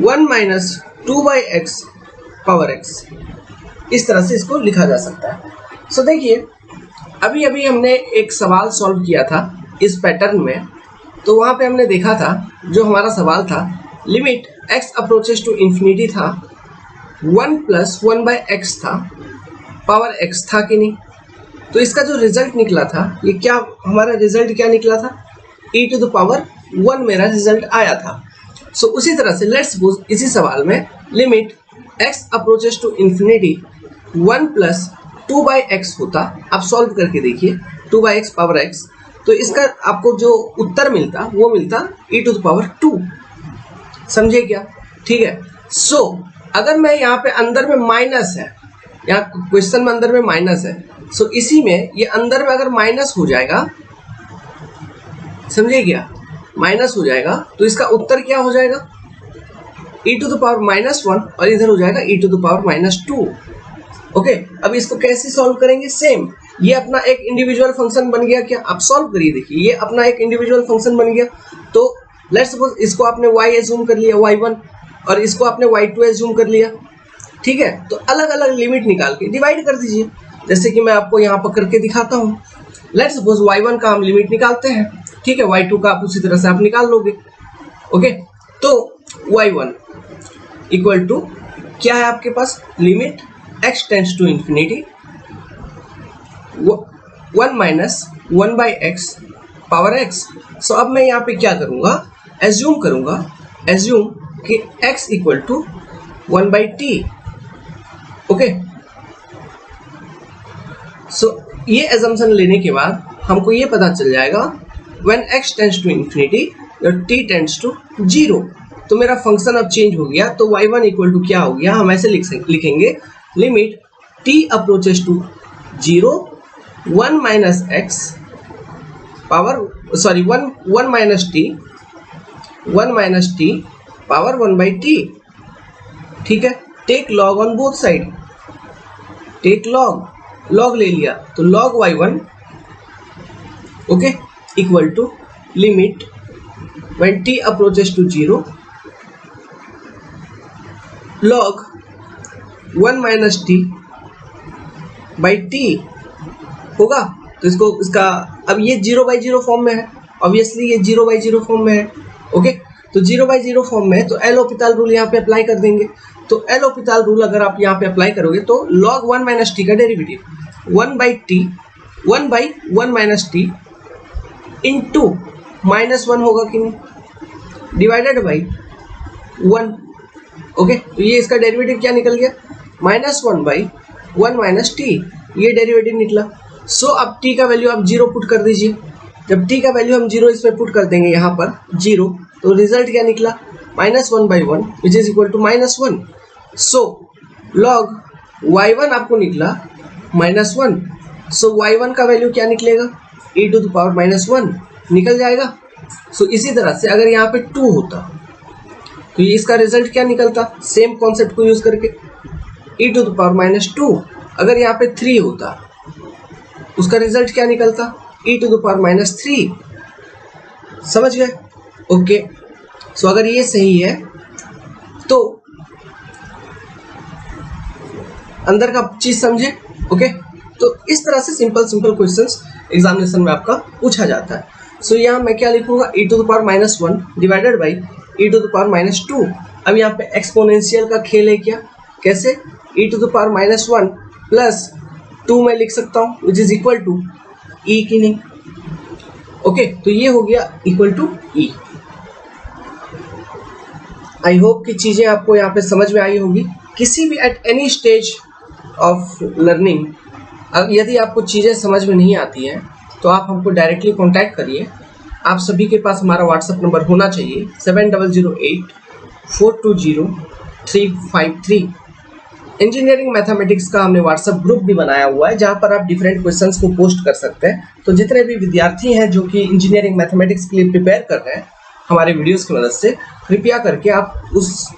1 minus 2 by x power x। इस तरह से इसको लिखा जा सकता है। सो देखिए अभी हमने एक सवाल सॉल्व किया था इस पैटर्न में, तो वहाँ पे हमने देखा था जो हमारा सवाल था limit x approaches to infinity था 1 प्लस 1 बाई एक्स था, पावर x था कि नहीं। तो इसका जो रिजल्ट निकला था, ये क्या हमारा रिजल्ट क्या निकला था, e टू द पावर 1 मेरा रिजल्ट आया था। सो उसी तरह से लेट्स सपोज इसी सवाल में limit x approaches to infinity 1 plus 2 by x होता। आप सॉल्व करके देखिए 2 बाई एक्स पावर x, तो इसका आपको जो उत्तर मिलता वो मिलता e टू द पावर 2, समझे क्या, ठीक है। सो अगर मैं यहाँ पे अंदर में माइनस है, यहाँ क्वेश्चन में अंदर में माइनस है, सो इसी में ये अंदर में अगर माइनस हो जाएगा, समझे क्या, माइनस हो जाएगा तो इसका उत्तर क्या हो जाएगा e to the power minus 1 और इधर हो जाएगा e to the power minus 2। Okay, अब इसको कैसे सॉल्व करेंगे, सेम ये अपना एक इंडिविजुअल फंक्शन बन गया। क्या आप सॉल्व करिए, देखिए ये अपना एक इंडिविजुअल फंक्शन बन गया। तो लेट्स सपोज इसको आपने y एज्यूम कर लिया y1 और इसको आपने y2 एज्यूम कर लिया, ठीक है। तो अलग अलग लिमिट निकाल के डिवाइड कर दीजिए, जैसे कि मैं आपको यहाँ पर करके दिखाता हूँ। लेट्स सपोज y1 का हम लिमिट निकालते हैं, ठीक है, y2 का आप उसी तरह से आप निकाल लोगे। ओके, तो y1 इक्वल टू क्या है आपके पास, limit x tends to infinity 1 minus 1 by x power x। सो अब मैं यहाँ पे क्या करूँगा, एज्यूम करूँगा, एज्यूम कि x equal to 1 by t. Okay, so ये एजम्पशन लेने के बाद हमको ये पता चल जाएगा when x tends to infinity और t टेंड्स टू 0, तो मेरा फंक्शन अब चेंज हो गया। तो y1 इक्वल टू क्या हो गया, हम ऐसे लिखेंगे limit t approaches to 0 1 minus x power sorry 1 minus t power 1 by t, ठीक है। Take log on both side, take log ले लिया तो log y1 okay equal to limit when t approaches to 0 log 1 minus t by t होगा। तो इसका अब ये 0/0 फॉर्म में है, ऑब्वियसली ये 0/0 फॉर्म में है ओके। तो 0/0 फॉर्म में है तो एल होपिटल रूल यहाँ पे अप्लाई कर देंगे। तो एल होपिटल रूल अगर आप यहाँ पे अप्लाई करोगे तो log 1 minus t का derivative 1 by 1 minus t into -1 होगा कि नहीं, डिवाइडेड बाई 1 ओके। तो ये इसका डेरिवेटिव क्या निकल गया, -1 by 1 minus t, ये डेरिवेटिव निकला। सो अब t का वैल्यू आप 0 पुट कर दीजिए। जब t का वैल्यू हम 0 इसमें पुट कर देंगे यहाँ पर 0, तो रिजल्ट क्या निकला, -1 by 1 which is equal to -1। So log y1 आपको निकला -1। सो y1 का वैल्यू क्या निकलेगा, e⁻−1 निकल जाएगा। सो इसी तरह से अगर यहाँ पे 2 होता तो ये इसका रिजल्ट क्या निकलता, सेम कॉन्सेप्ट को यूज करके e⁻²। अगर यहाँ पे 3 होता उसका रिजल्ट क्या निकलता, e⁻3। समझ गए ओके। सो अगर ये सही है तो अंदर का चीज समझे ओके। तो इस तरह से सिंपल क्वेश्चंस एग्जामिनेशन में आपका पूछा जाता है। सो यहाँ मैं क्या लिखूंगा, e⁻1 डिवाइडेड बाई e⁻²। अब यहाँ पे एक्सपोनेंशियल का खेल है क्या, कैसे, e⁻1 प्लस 2 मैं लिख सकता हूँ which is equal to e की नहीं ओके। तो ये हो गया equal to e। I hope कि चीजें आपको यहाँ पे समझ में आई होगी। किसी भी at any stage of learning यदि आपको चीजें समझ में नहीं आती हैं तो आप हमको डायरेक्टली कांटेक्ट करिए। आप सभी के पास हमारा व्हाट्सएप नंबर होना चाहिए 7008-420-353। इंजीनियरिंग मैथमेटिक्स का हमने व्हाट्सएप ग्रुप भी बनाया हुआ है जहां पर आप डिफरेंट क्वेश्चंस को पोस्ट कर सकते हैं। तो जितने भी विद्यार्थी हैं जो कि इंजीनियरिंग मैथमेटिक्स के लिए प्रिपेयर कर रहे हैं हमारे वीडियोस की मदद से, कृपया करके आप उस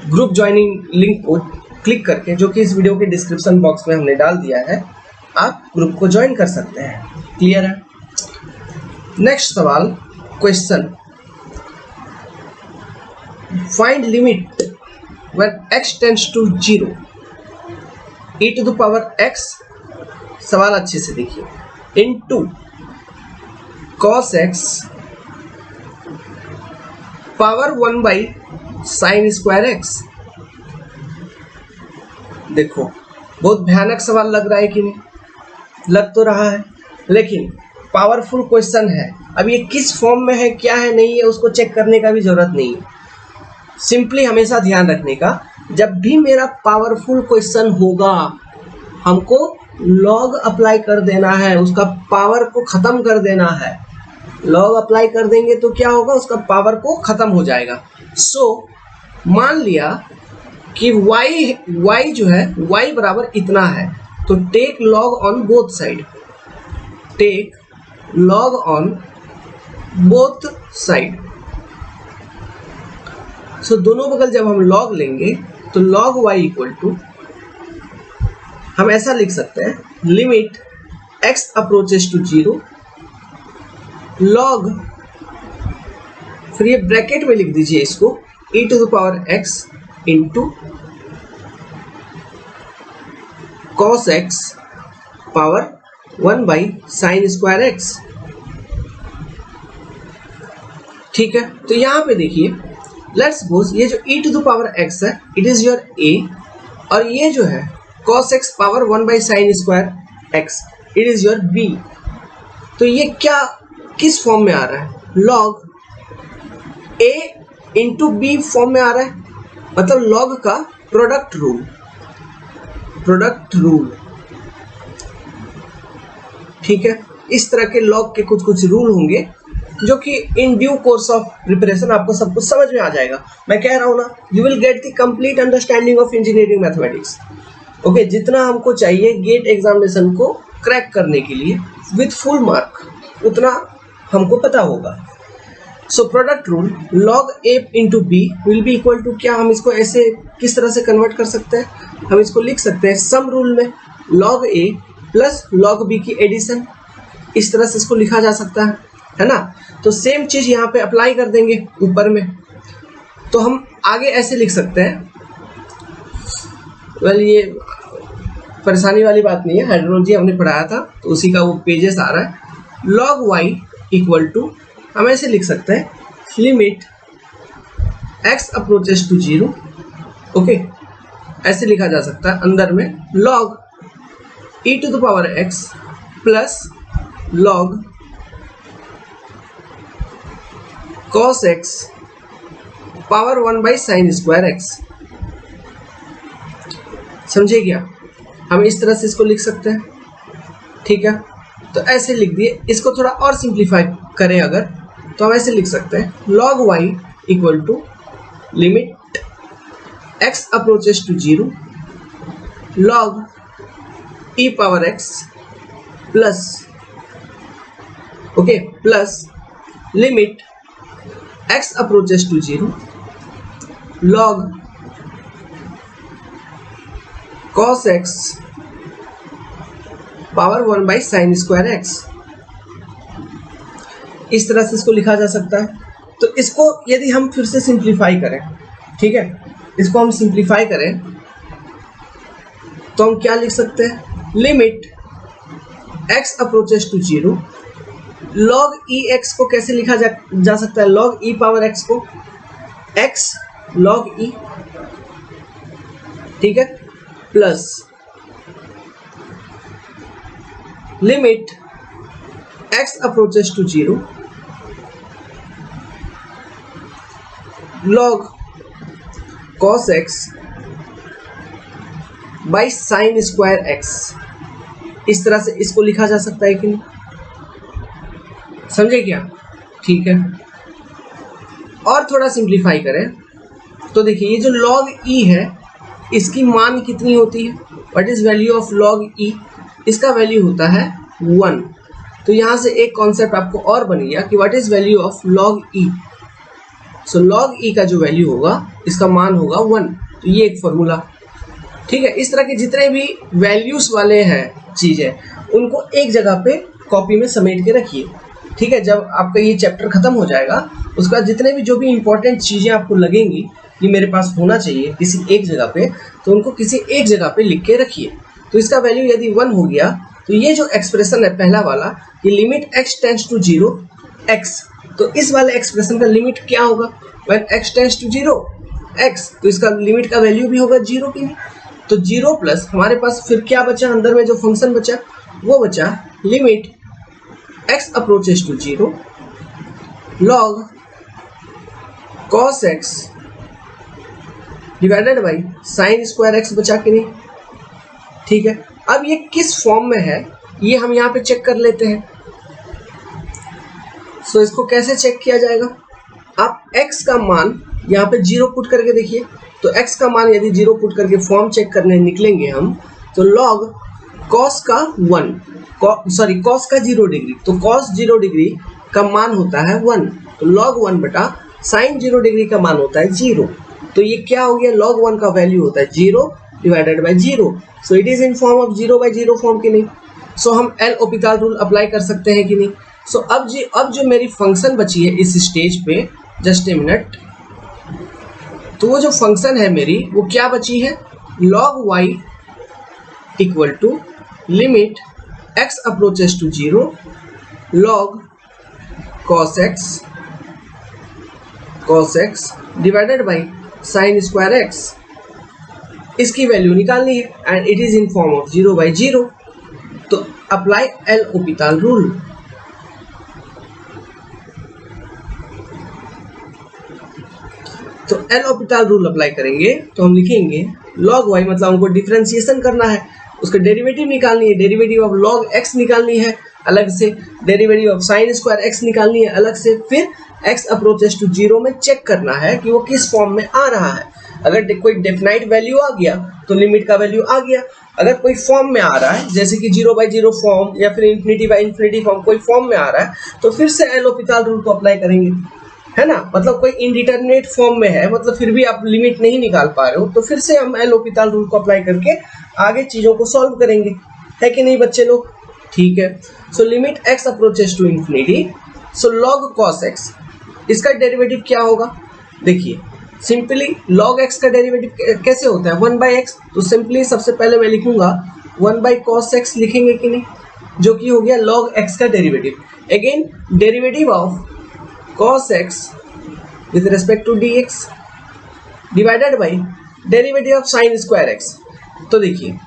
ग्रुप ज्वाइनिंग लिंक को क्लिक करके, जो कि इस वीडियो के डिस्क्रिप्शन बॉक्स में हमने डाल दिया है, आप ग्रुप को ज्वाइन कर सकते हैं। क्लियर है। नेक्स्ट सवाल, question, find limit when x tends to 0 e⁻x, सवाल अच्छे से देखिए, into cos x power 1 by sin² x। देखो बहुत भयानक सवाल लग रहा है कि नहीं, लग तो रहा है, लेकिन पावरफुल क्वेश्चन है। अब ये किस फॉर्म में है, क्या है, नहीं है, उसको चेक करने का भी जरूरत नहीं है। सिंपली हमेशा ध्यान रखने का, जब भी मेरा पावरफुल क्वेश्चन होगा हमको लॉग अप्लाई कर देना है, उसका पावर को खत्म कर देना है। लॉग अप्लाई कर देंगे तो क्या होगा, उसका पावर को खत्म हो जाएगा। सो मान लिया कि y जो है y बराबर इतना है, तो take log on both side, take log on both side. So दोनों बगल जब हम लॉग लेंगे तो log y इक्वल टू, हम ऐसा लिख सकते हैं, limit x approaches to 0 log, फिर ये ब्रैकेट में लिख दीजिए इसको, e⁻x into cos x power 1 by sin² x। ठीक है। तो यहां पे देखिए, लेट्स सपोज ये जो e⁻x है इट इज योर a, और ये जो है cos x power 1 by sin² x it is your b। तो ये क्या किस फॉर्म में आ रहा है, log a into b form में आ रहा है, मतलब log का प्रोडक्ट रूल। ठीक है। इस तरह के log के कुछ रूल होंगे जो कि in due course of preparation आपको सब कुछ समझ में आ जाएगा। मैं कह रहा हूं ना, you will get the complete understanding of engineering mathematics okay. जितना हमको चाहिए गेट एग्जामिनेशन को क्रैक करने के लिए विथ फुल मार्क, उतना हमको पता होगा। So product rule log a into b will be equal to क्या, हम इसको ऐसे किस तरह से कन्वर्ट कर सकते हैं, हम इसको लिख सकते हैं सम रूल में log a plus log b की एडिशन, इस तरह से इसको लिखा जा सकता है ना। तो सेम चीज यहाँ पे अप्लाई कर देंगे ऊपर में, तो हम आगे ऐसे लिख सकते हैं। वेल ये परेशानी वाली बात नहीं है, हाइड्रोलॉजी हमने पढ़ाया था तो उसी का वो पेजेस आ रहा है। log y इक्वल टू हम ऐसे लिख सकते हैं limit x approaches to 0, okay, ऐसे लिखा जा सकता है अंदर में log e to the power x plus log cos x power 1 by sine square x। समझे क्या, हम इस तरह से इसको लिख सकते हैं, ठीक है। तो ऐसे लिख दिए, इसको थोड़ा और सिंप्लीफाई करें अगर, तो हम ऐसे लिख सकते हैं log y equal to limit x approaches to 0 log e power x plus, okay, plus limit x approaches to 0 log cos x power 1 by sine square x। इस तरह से इसको लिखा जा सकता है। तो इसको यदि हम फिर से सिंप्लीफाई करें, ठीक है, इसको हम सिंप्लीफाई करें तो हम क्या लिख सकते हैं, limit x approaches to 0 log e x को कैसे लिखा जा सकता है, log e पावर x को x log e, ठीक है, plus limit x approaches to 0 log cos x by sine square x। इस तरह से इसको लिखा जा सकता है कि नहीं, समझे क्या, ठीक है। और थोड़ा सिंप्लीफाई करें तो देखिए ये जो log e है इसकी मान कितनी होती है, what is value of log e, इसका वैल्यू होता है 1। तो यहाँ से एक कॉन्सेप्ट आपको और बन गया कि what is value of log e। So log e का जो वैल्यू होगा इसका मान होगा 1। तो ये एक फॉर्मूला, ठीक है। इस तरह के जितने भी वैल्यूज वाले हैं चीजें उनको एक जगह पे कॉपी में समेट के रखिए, ठीक है। जब आपका ये चैप्टर खत्म हो जाएगा उसके बाद जितने भी जो भी इंपॉर्टेंट चीजें आपको लगेंगी कि मेरे पास होना चाहिए किसी एक जगह पे, तो उनको किसी एक जगह पे लिख के रखिए। तो इसका वैल्यू यदि 1 हो गया तो ये जो एक्सप्रेशन है पहला वाला, ये limit x tends to 0 x, तो इस वाले एक्सप्रेशन का लिमिट क्या होगा, when x tends to 0 x, तो इसका लिमिट का वैल्यू भी होगा 0 की। तो 0 प्लस हमारे पास फिर क्या बचा, अंदर में जो फंक्शन बचा वो बचा limit x approaches to 0 log cos x divided by sine square x बचा के नहीं, ठीक है। अब ये किस फॉर्म में है ये हम यहाँ पे चेक कर लेते हैं। सो इसको कैसे चेक किया जाएगा, आप x का मान यहाँ पे 0 पुट करके देखिए। तो x का मान यदि 0 पुट करके फॉर्म चेक करने निकलेंगे हम, तो log cos का 1, cos का 0 डिग्री, तो cos 0 डिग्री का मान होता है 1, तो log 1 बटा साइन 0 डिग्री का मान होता है 0। तो ये क्या हो गया, log 1 का वैल्यू होता है 0 divided by 0। So it is in form of 0 by 0 form की नहीं। सो हम एल ओपिटाल रूल अप्लाई कर सकते हैं कि नहीं। सो अब जो मेरी फंक्शन बची है इस स्टेज पे, जस्ट ए मिनट, तो वो जो फंक्शन है मेरी वो क्या बची है, log y equal to limit x approaches to 0 log cos x divided by sine square x। इसकी वैल्यू निकालनी है and it is in form of 0 by 0। तो अप्लाई एल ओपिटाल रूल। तो एल ऑपिटाल रूल अप्लाई करेंगे तो हम लिखेंगे log y, मतलब हमको डिफरेंशिएशन करना है, उसका डेरिवेटिव निकालनी है, डेरिवेटिव ऑफ log x निकालनी है अलग से, derivative of sign square x निकालनी है अलग से, फिर x अप्रोचेस टू 0 में चेक करना है कि वो किस फॉर्म में आ रहा है। अगर कोई डेफिनाइट वैल्यू आ गया तो लिमिट का वैल्यू आ गया, अगर कोई फॉर्म में आ रहा है जैसे कि 0 बाई 0 फॉर्म या फिर इंफिनिटी बाई इंफिनिटी फॉर्म, कोई फॉर्म में आ रहा है तो फिर से एल ओपिटाल रूल को अप्लाई करेंगे। है ना, मतलब कोई इनडिटरमिनेट फॉर्म में है, मतलब फिर भी आप लिमिट नहीं निकाल पा रहे हो, तो फिर से हम एल रूल को अप्लाई करके आगे चीजों को सॉल्व करेंगे, है कि नहीं बच्चे लोग? ठीक है। So limit x approaches to infinity, so log cos x, इसका डेरिवेटिव क्या होगा? देखिए सिंपली log x का डेरिवेटिव कैसे होता है? 1/x, तो सिंपली सबसे पहले मैं लिखूंगा 1/cos x लिखेंगे कि नहीं, जो कि हो गया log x का derivative. Again derivative of cos x with respect to dx divided by derivative of sin square x। तो देखिए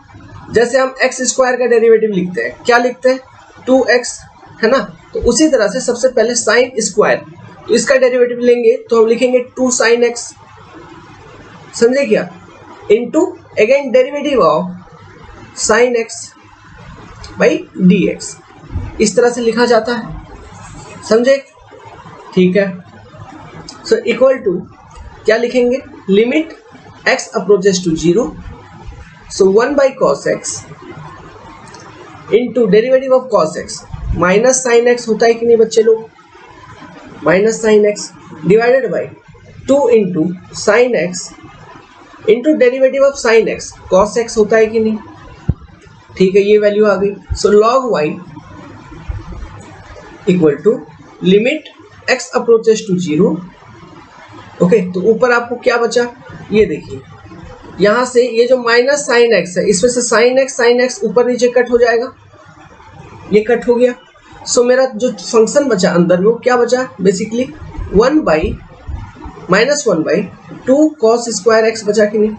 जैसे हम x स्क्वायर का डेरिवेटिव लिखते हैं, क्या लिखते हैं? 2x, है ना, तो उसी तरह से सबसे पहले sin स्क्वायर, तो इसका डेरिवेटिव लेंगे तो हम लिखेंगे 2 sin x, समझे क्या? Into again derivative of sin x by dx, इस तरह से लिखा जाता है, समझे? ठीक है। सो इक्वल टू क्या लिखेंगे? Limit x approaches to 0, so 1/cos x into derivative of cos x minus sine x होता है कि नहीं बच्चे लोग? Minus sine x divided by 2 into sine x into derivative of sine x cos x होता है कि नहीं? ठीक है, ये वैल्यू आ गई। So log y equal to limit x approaches to 0। Okay, तो ऊपर आपको क्या बचा? ये देखिए यहाँ से ये जो माइनस साइन x है, इसमें से साइन x ऊपर नीचे कट हो जाएगा, ये कट हो गया। सो मेरा जो फंक्शन बचा अंदर में वो क्या बचा? बेसिकली 1/-2 cos स्क्वायर x बचा कि नहीं?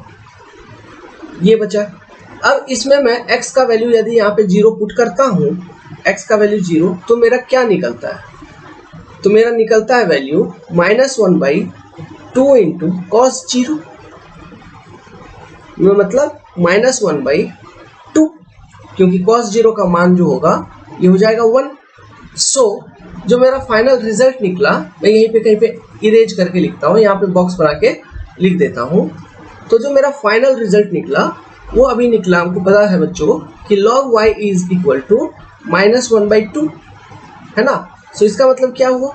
ये बचा। अब इसमें मैं x का वैल्यू यदि यहाँ पे 0 पुट करता हूँ, x का वैल्यू 0, तो मेरा क्या निकलता है? तो मेरा निकलता है वैल्यू -1/2 इंटू कॉस 0, मतलब -1/2, क्योंकि cos 0 का मान जो होगा ये हो जाएगा 1। सो जो मेरा फाइनल रिजल्ट निकला, मैं यहीं पे कहीं पे इरेज करके लिखता हूँ, यहाँ पे बॉक्स बना के लिख देता हूँ। तो जो मेरा फाइनल रिजल्ट निकला वो अभी निकला, हमको पता है बच्चों कि log y is equal to -1/2, है ना। सो इसका मतलब क्या हुआ?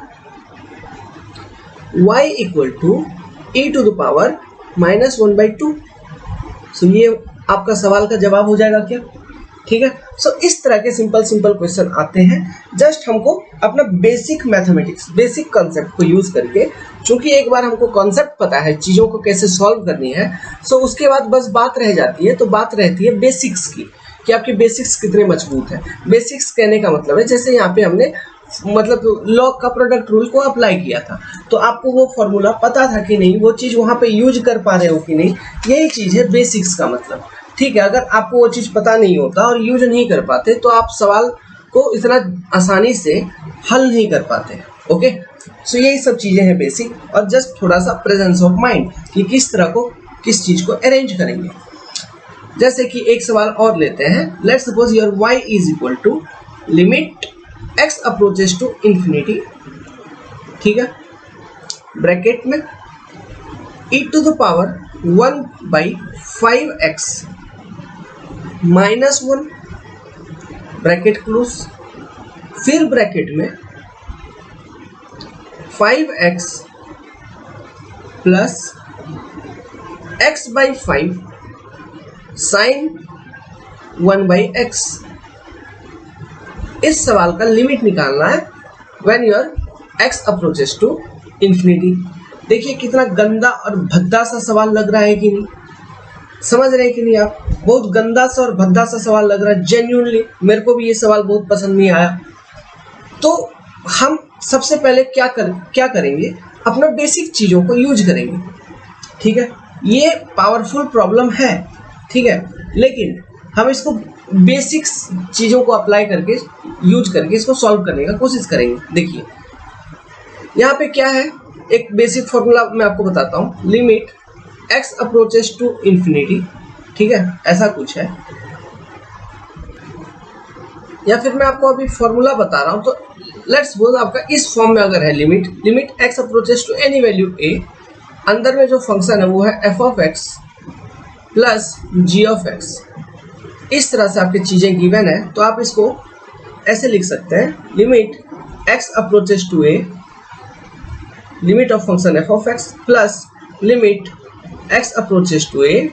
y equal to e to the power -1/2। So ये आपका सवाल का जवाब हो जाएगा क्या? ठीक है। सो इस तरह के सिंपल क्वेश्चन आते हैं, जस्ट हमको अपना बेसिक मैथमेटिक्स, बेसिक कॉन्सेप्ट को यूज करके, चूंकि एक बार हमको कॉन्सेप्ट पता है चीज़ों को कैसे सॉल्व करनी है, सो उसके बाद बस बात रह जाती है, तो बात रहती है बेसिक्स की, कि आपके बेसिक्स कितने मजबूत हैं। बेसिक्स कहने का मतलब है जैसे यहाँ पे हमने मतलब लॉग का प्रोडक्ट रूल को अप्लाई किया था, तो आपको वो फॉर्मूला पता था कि नहीं, वो चीज़ वहाँ पे यूज कर पा रहे हो कि नहीं, यही चीज़ है बेसिक्स का मतलब। ठीक है, अगर आपको वो चीज़ पता नहीं होता और यूज नहीं कर पाते तो आप सवाल को इतना आसानी से हल नहीं कर पाते। ओके, सो यही सब चीज़ें हैं बेसिक, और जस्ट थोड़ा सा प्रेजेंस ऑफ माइंड कि किस तरह को किस चीज़ को अरेंज करेंगे। जैसे कि एक सवाल और लेते हैं, let's suppose your y is equal to limit x approaches to infinity, ठीक है, ब्रैकेट में e to the power 1/5x -1 bracket close, फिर ब्रैकेट में 5x plus x/5 sine 1/x। इस सवाल का लिमिट निकालना है when your x approaches to infinity. देखिए कितना गंदा और भद्दा सा सवाल लग रहा है कि नहीं, समझ रहे हैं कि नहीं आप? बहुत गंदा सा और भद्दा सा सवाल लग रहा है, जेन्युइनली मेरे को भी ये सवाल बहुत पसंद नहीं आया। तो हम सबसे पहले क्या करेंगे, अपना बेसिक चीज़ों को यूज करेंगे। ठीक है, ये पावरफुल प्रॉब्लम है, ठीक है, लेकिन हम इसको बेसिक्स चीज़ों को अप्लाई करके यूज करके इसको सॉल्व करने का कोशिश करेंगे। देखिए यहाँ पे क्या है, एक बेसिक फॉर्मूला मैं आपको बताता हूँ, limit x approaches to infinity, ठीक है, ऐसा कुछ है, या फिर मैं आपको अभी फॉर्मूला बता रहा हूँ। तो लेट्स सपोज आपका इस फॉर्म में अगर है limit x approaches to any value a, अंदर में जो फंक्शन है वो है f of x plus g of x, इस तरह से आपकी चीज़ें गिवन है, तो आप इसको ऐसे लिख सकते हैं, limit x approaches to a limit of function f of x plus limit x approaches to a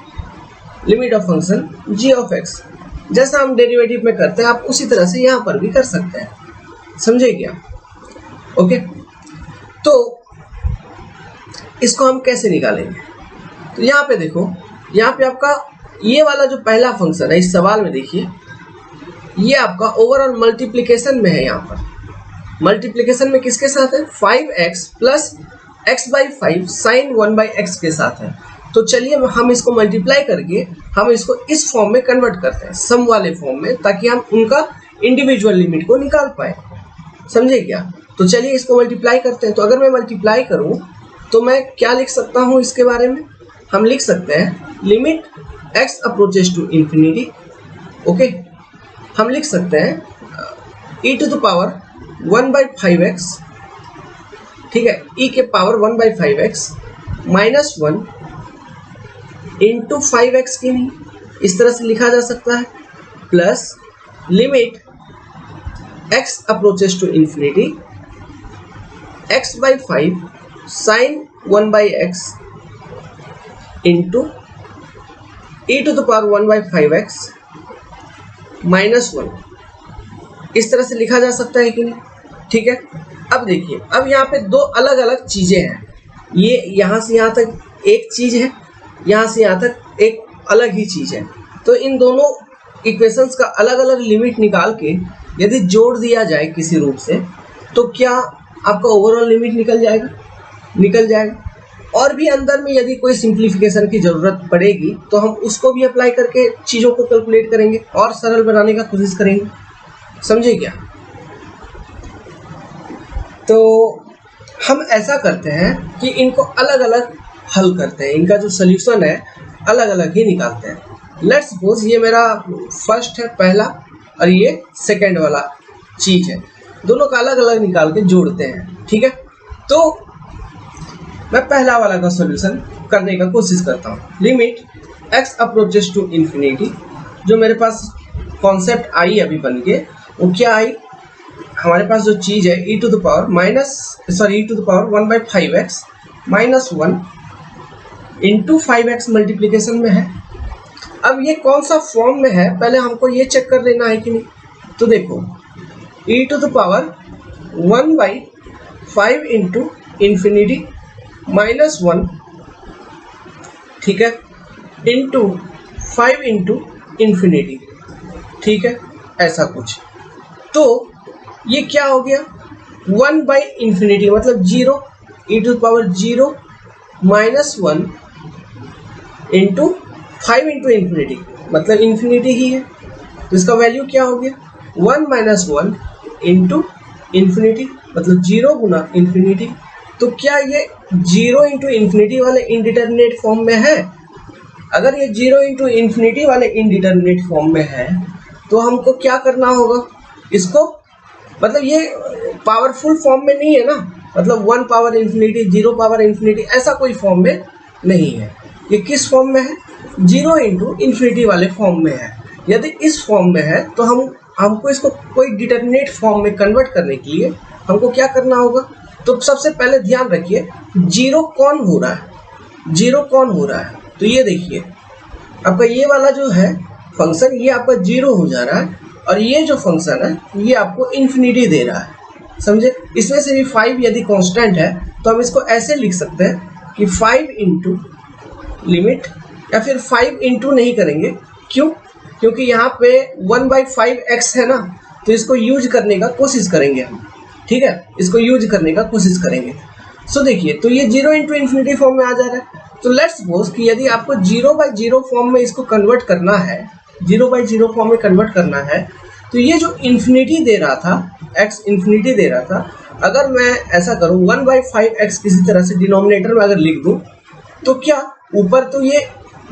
limit of function g of x. जैसा हम डेरिवेटिव में करते हैं आप उसी तरह से यहाँ पर भी कर सकते हैं, समझे क्या? ओके, तो इसको हम कैसे निकालेंगे? तो यहाँ पे देखो, यहाँ पे आपका ये वाला जो पहला फंक्शन है इस सवाल में देखिए, ये आपका ओवरऑल मल्टीप्लिकेशन में है। यहाँ पर मल्टीप्लिकेशन में किसके साथ है? 5x plus x by 5 sign 1/x के साथ है। तो चलिए हम इसको मल्टीप्लाई करके हम इसको इस फॉर्म में कन्वर्ट करते हैं, सम वाले फॉर्म में, ताकि हम उनका इंडिविजुअल लिमिट को निकाल पाए, समझे क्या? तो चलिए इसको मल्टीप्लाई करते हैं। तो अगर मैं मल्टीप्लाई करूं तो मैं क्या लिख सकता हूं इसके बारे में? हम लिख सकते हैं limit x approaches to infinity. Okay, हम लिख सकते हैं e to the power 1/5x, ठीक है, e के power 1/5x minus 1 into 5x की नहीं, इस तरह से लिखा जा सकता है, plus limit x approaches to infinity x/5 sine 1/x into e to the power 1/5x minus 1, इस तरह से लिखा जा सकता है कि नहीं? ठीक है, अब देखिए, अब यहाँ पे दो अलग अलग चीज़ें हैं। ये यहाँ से यहाँ तक एक चीज़ है, यहाँ से यहाँ तक एक अलग ही चीज़ है। तो इन दोनों इक्वेशंस का अलग अलग लिमिट निकाल के यदि जोड़ दिया जाए किसी रूप से, तो क्या आपका ओवरऑल लिमिट निकल जाएगा? निकल जाएगा। और भी अंदर में यदि कोई सिंप्लीफिकेशन की ज़रूरत पड़ेगी तो हम उसको भी अप्लाई करके चीज़ों को कैलकुलेट करेंगे और सरल बनाने का कोशिश करेंगे, समझे क्या? तो हम ऐसा करते हैं कि इनको अलग अलग हल करते हैं, इनका जो सोल्यूशन है अलग अलग ही निकालते हैं। लेट्स सपोज ये मेरा फर्स्ट है पहला और ये सेकंड वाला चीज़ है, दोनों का अलग अलग निकाल के जोड़ते हैं, ठीक है? तो मैं पहला वाला का सॉल्यूशन करने का कोशिश करता हूँ। Limit x approaches to infinity, जो मेरे पास कॉन्सेप्ट आई अभी बन के, वो क्या आई? हमारे पास जो चीज़ है e to the power 1/5x minus 1 into 5x multiplication में है। अब ये कौन सा फॉर्म में है पहले हमको ये चेक कर लेना है कि नहीं। तो देखो e to the power 1/5 into infinity minus 1, ठीक है, इंटू 5 इंटू इंफिनिटी, ठीक है, ऐसा कुछ। तो ये क्या हो गया? 1/इंफिनिटी मतलब 0, e to the power 0 minus 1 into 5 into infinity मतलब इंफिनिटी ही है, तो इसका वैल्यू क्या हो गया? 1 माइनस 1 इंटू इंफिनिटी मतलब 0 गुना इंफिनिटी। तो क्या ये 0 इंटू इंफिनिटी वाले इनडिटर्मिनेट फॉर्म में है? अगर ये 0 इंटू इंफिनिटी वाले इनडिटर्मिनेट फॉर्म में है तो हमको क्या करना होगा? इसको मतलब ये पावरफुल फॉर्म में नहीं है ना, मतलब 1 पावर इंफिनिटी 0 पावर इंफिनिटी ऐसा कोई फॉर्म में नहीं है। ये किस फॉर्म में है? 0 इंटू इंफिनिटी वाले फॉर्म में है। यदि इस फॉर्म में है तो हमको इसको कोई डिटर्मिनेट फॉर्म में कन्वर्ट करने के लिए हमको क्या करना होगा? तो सबसे पहले ध्यान रखिए 0 कौन हो रहा है, 0 कौन हो रहा है? तो ये देखिए आपका ये वाला जो है फंक्शन ये आपका 0 हो जा रहा है और ये जो फंक्शन है ये आपको इंफिनिटी दे रहा है, समझे? इसमें से भी 5 यदि कांस्टेंट है तो हम इसको ऐसे लिख सकते हैं कि 5 इंटू लिमिट, या फिर 5 इंटू नहीं करेंगे, क्यों? क्योंकि यहाँ पे 1/5x है ना, तो इसको यूज करने का कोशिश करेंगे हम, ठीक है, इसको यूज करने का कोशिश करेंगे। सो देखिए, तो ये 0 इंटू इंफिनिटी फॉर्म में आ जा रहा है। तो लेट्स सपोज कि यदि आपको 0/0 फॉर्म में इसको कन्वर्ट करना है, 0/0 फॉर्म में कन्वर्ट करना है, तो ये जो इंफिनिटी दे रहा था, x इंफिनिटी दे रहा था, अगर मैं ऐसा करूँ 1/5x किसी तरह से डिनोमिनेटर में अगर लिख दूँ, तो क्या ऊपर तो ये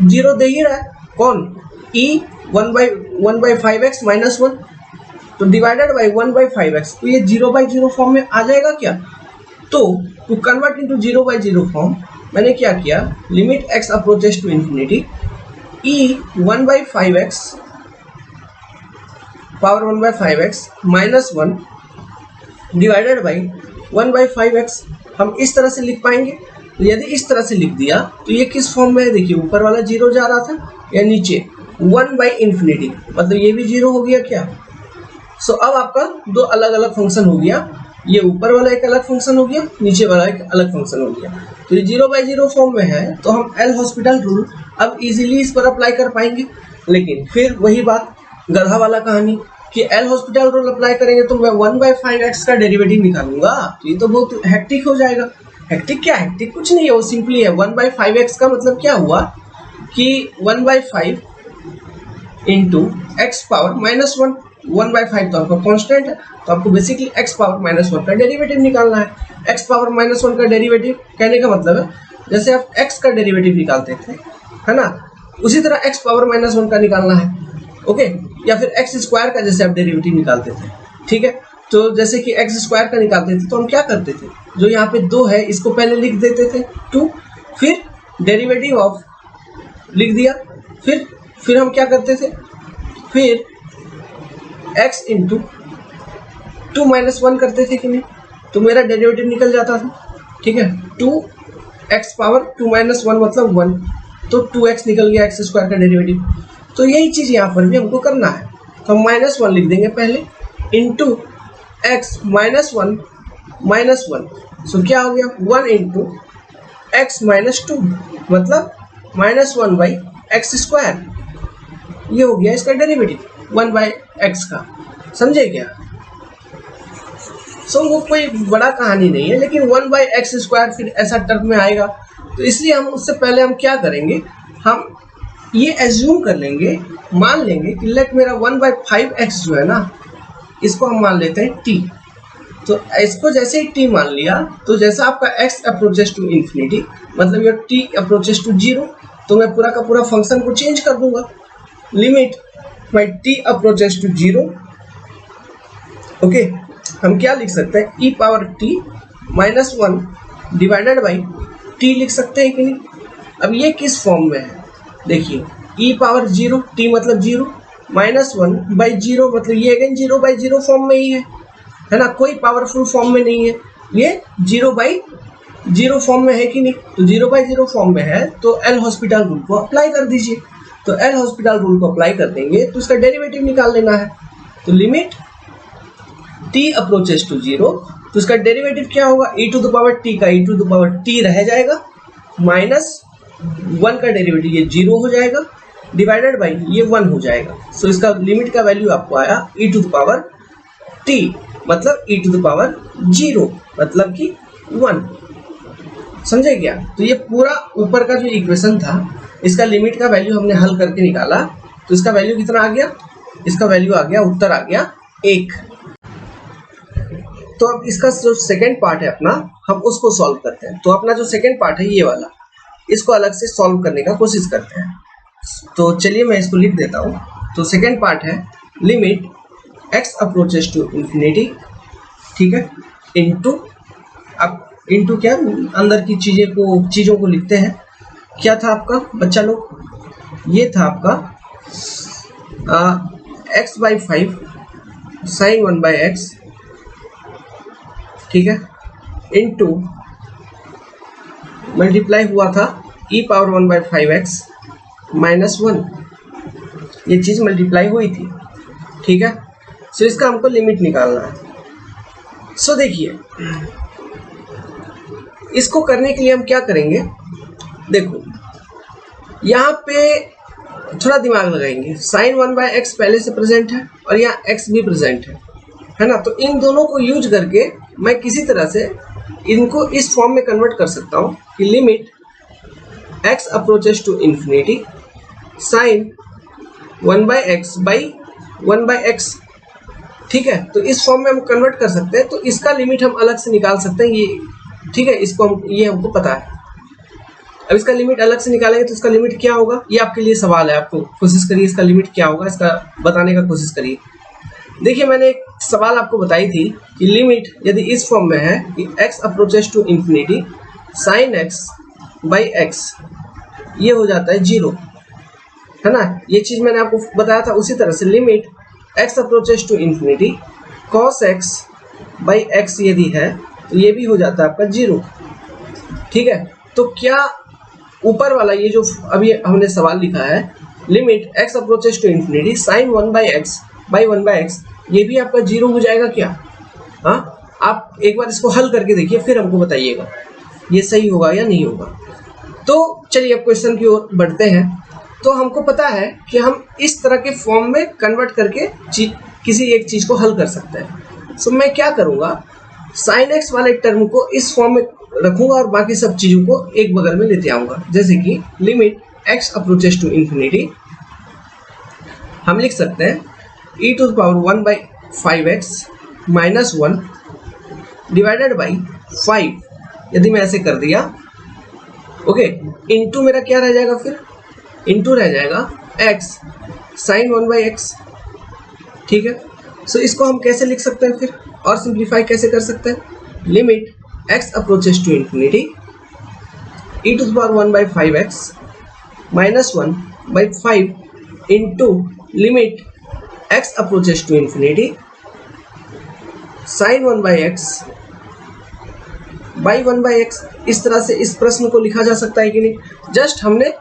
0 दे ही रहा है, कौन? e 1/5x माइनस 1, तो डिवाइडेड बाई 1/5x, तो ये 0/0 फॉर्म में आ जाएगा क्या? तो टू कन्वर्ट इनटू 0/0 फॉर्म मैंने क्या किया? Limit x approaches to infinity e 1/5x power 1/5x minus 1 divided by 1/5x, हम इस तरह से लिख पाएंगे। तो यदि इस तरह से लिख दिया तो ये किस फॉर्म में है, देखिए ऊपर वाला 0 जा रहा था या नीचे 1/∞, मतलब ये भी 0 हो गया क्या। सो अब आपका दो अलग अलग फंक्शन हो गया, ये ऊपर वाला एक अलग फंक्शन हो गया, नीचे वाला एक अलग फंक्शन हो गया। तो ये 0/0 फॉर्म में है तो हम एल हॉस्पिटल रूल अब इजीली इस पर अप्लाई कर पाएंगे। लेकिन फिर वही बात गधा वाला कहानी कि एल हॉस्पिटल रूल अप्लाई करेंगे तो मैं 1/5x का डेरिवेटिव निकालूंगा, तो ये तो बहुत हेक्टिक हो जाएगा। हेक्टिक क्या, हेक्टिक कुछ नहीं है, वो सिंपली है 1/5x का मतलब क्या हुआ कि 1/5 इंटू एक्स पावर -1, 1/5 तो आपका कांस्टेंट है, तो आपको बेसिकली x पावर -1 का डेरिवेटिव निकालना है। x पावर -1 का डेरिवेटिव कहने का मतलब है जैसे आप x का डेरिवेटिव निकालते थे, है ना, उसी तरह x पावर -1 का निकालना है, ओके। या फिर x स्क्वायर का जैसे आप डेरिवेटिव निकालते थे, ठीक है। तो जैसे कि x स्क्वायर का निकालते थे तो हम क्या करते थे, जो यहाँ पे 2 है इसको पहले लिख देते थे 2, फिर डेरिवेटिव ऑफ लिख दिया, फिर हम क्या करते थे, फिर x इंटू 2 - 1 करते थे कि नहीं, तो मेरा डेरिवेटिव निकल जाता था, ठीक है। 2x पावर 2 - 1 मतलब 1, तो 2x निकल गया x स्क्वायर का डेरिवेटिव। तो यही चीज़ यहाँ पर भी हमको करना है, तो हम -1 लिख देंगे पहले इंटू x -1 -1, सो क्या हो गया 1 इंटू x -2 मतलब -1/x स्क्वायर, ये हो गया इसका डेरिवेटिव 1/x का, समझे क्या। सो वो कोई बड़ा कहानी नहीं है, लेकिन 1/x स्क्वायर फिर ऐसा टर्म में आएगा, तो इसलिए हम उससे पहले हम क्या करेंगे, हम ये एज्यूम कर लेंगे, मान लेंगे कि लेट मेरा 1/5x जो है ना, इसको हम मान लेते हैं t। तो इसको जैसे ही t मान लिया तो जैसा आपका x अप्रोचेस टू इंफिनिटी मतलब ये t अप्रोचेस टू 0, तो मैं पूरा का पूरा फंक्शन को चेंज कर दूंगा, limit by t approaches to 0, okay. हम क्या लिख सकते हैं, e power t -1 divided by t लिख सकते हैं कि नहीं। अब ये किस फॉर्म में है, देखिए e पावर 0, t मतलब 0, -1/0 मतलब ये अगेन 0/0 फॉर्म में ही है ना, कोई पावरफुल फॉर्म में नहीं है, ये 0/0 फॉर्म में है कि नहीं। तो 0/0 फॉर्म में है तो एल हॉस्पिटल रूल को अप्लाई कर दीजिए, तो एल हॉस्पिटल रूल को अप्लाई कर देंगे तो इसका डेरिवेटिव निकाल लेना है। तो लिमिट t अप्रोचेस टू 0, तो इसका डेरिवेटिव क्या होगा, e to the power t का e to the power t रह जाएगा, -1 का डेरिवेटिव ये 0 हो जाएगा, डिवाइडेड बाई ये 1 हो जाएगा। सो इसका लिमिट का वैल्यू आपको आया e to the power t मतलब e टू द पावर 0 मतलब कि 1, समझे क्या। तो ये पूरा ऊपर का जो इक्वेशन था इसका लिमिट का वैल्यू हमने हल करके निकाला, तो इसका वैल्यू कितना आ गया, इसका वैल्यू आ गया, उत्तर आ गया 1। तो अब इसका जो सेकेंड पार्ट है अपना, हम उसको सॉल्व करते हैं। तो अपना जो सेकेंड पार्ट है ये वाला, इसको अलग से सॉल्व करने का कोशिश करते हैं। तो चलिए मैं इसको लिख देता हूँ। तो सेकेंड पार्ट है limit x approaches to infinity, ठीक है, इनटू, अब इनटू क्या, अंदर की चीज़ों को लिखते हैं। क्या था आपका बच्चा लोग, ये था आपका x/5 sin 1/x, ठीक है, इनटू मल्टीप्लाई हुआ था e पावर 1/5x -1, ये चीज़ मल्टीप्लाई हुई थी, ठीक है। सो इसका हमको लिमिट निकालना है। सो देखिए इसको करने के लिए हम क्या करेंगे, देखो यहाँ पे थोड़ा दिमाग लगाएंगे, sin 1/x पहले से प्रेजेंट है और यहाँ x भी प्रेजेंट है ना, तो इन दोनों को यूज करके मैं किसी तरह से इनको इस फॉर्म में कन्वर्ट कर सकता हूँ कि limit x approaches to infinity sin 1/x by 1/x, ठीक है। तो इस फॉर्म में हम कन्वर्ट कर सकते हैं, तो इसका लिमिट हम अलग से निकाल सकते हैं, ये ठीक है, इसको हम ये हमको पता है। अब इसका लिमिट अलग से निकालेंगे तो इसका लिमिट क्या होगा, ये आपके लिए सवाल है, आपको कोशिश करिए इसका लिमिट क्या होगा, इसका बताने का कोशिश करिए। देखिए मैंने एक सवाल आपको बताई थी कि लिमिट यदि इस फॉर्म में है कि x approaches to infinity sin x by x, ये हो जाता है 0, है ना, ये चीज़ मैंने आपको बताया था। उसी तरह से limit x approaches to infinity cos x by x यदि है तो ये भी हो जाता है आपका 0। ठीक है, तो क्या ऊपर वाला ये जो अभी हमने सवाल लिखा है limit x approaches to infinity sine 1/x by 1/x, ये भी आपका 0 हो जाएगा क्या? हाँ, आप एक बार इसको हल करके देखिए, फिर हमको बताइएगा ये सही होगा या नहीं होगा। तो चलिए अब क्वेश्चन की ओर बढ़ते हैं। तो हमको पता है कि हम इस तरह के फॉर्म में कन्वर्ट करके किसी एक चीज़ को हल कर सकते हैं। सो मैं क्या करूँगा, साइन एक्स वाले टर्म को इस फॉर्म में रखूँगा और बाकी सब चीज़ों को एक बगल में लेते आऊँगा। जैसे कि limit x approaches to infinity, हम लिख सकते हैं e⁻1/5x माइनस 1 डिवाइडेड बाई 5। यदि मैं ऐसे कर दिया, ओके, इंटू मेरा क्या रह जाएगा, फिर इंटू रह जाएगा x साइन 1/x। ठीक है, सो इसको हम कैसे लिख सकते हैं फिर, और सिंप्लीफाई कैसे कर सकते हैं? Limit x approaches to infinity e⁻1/5x minus 1/5 into limit x approaches to infinity sine 1/x by 1/x। इस तरह से इस प्रश्न को लिखा जा सकता है कि नहीं? जस्ट हमने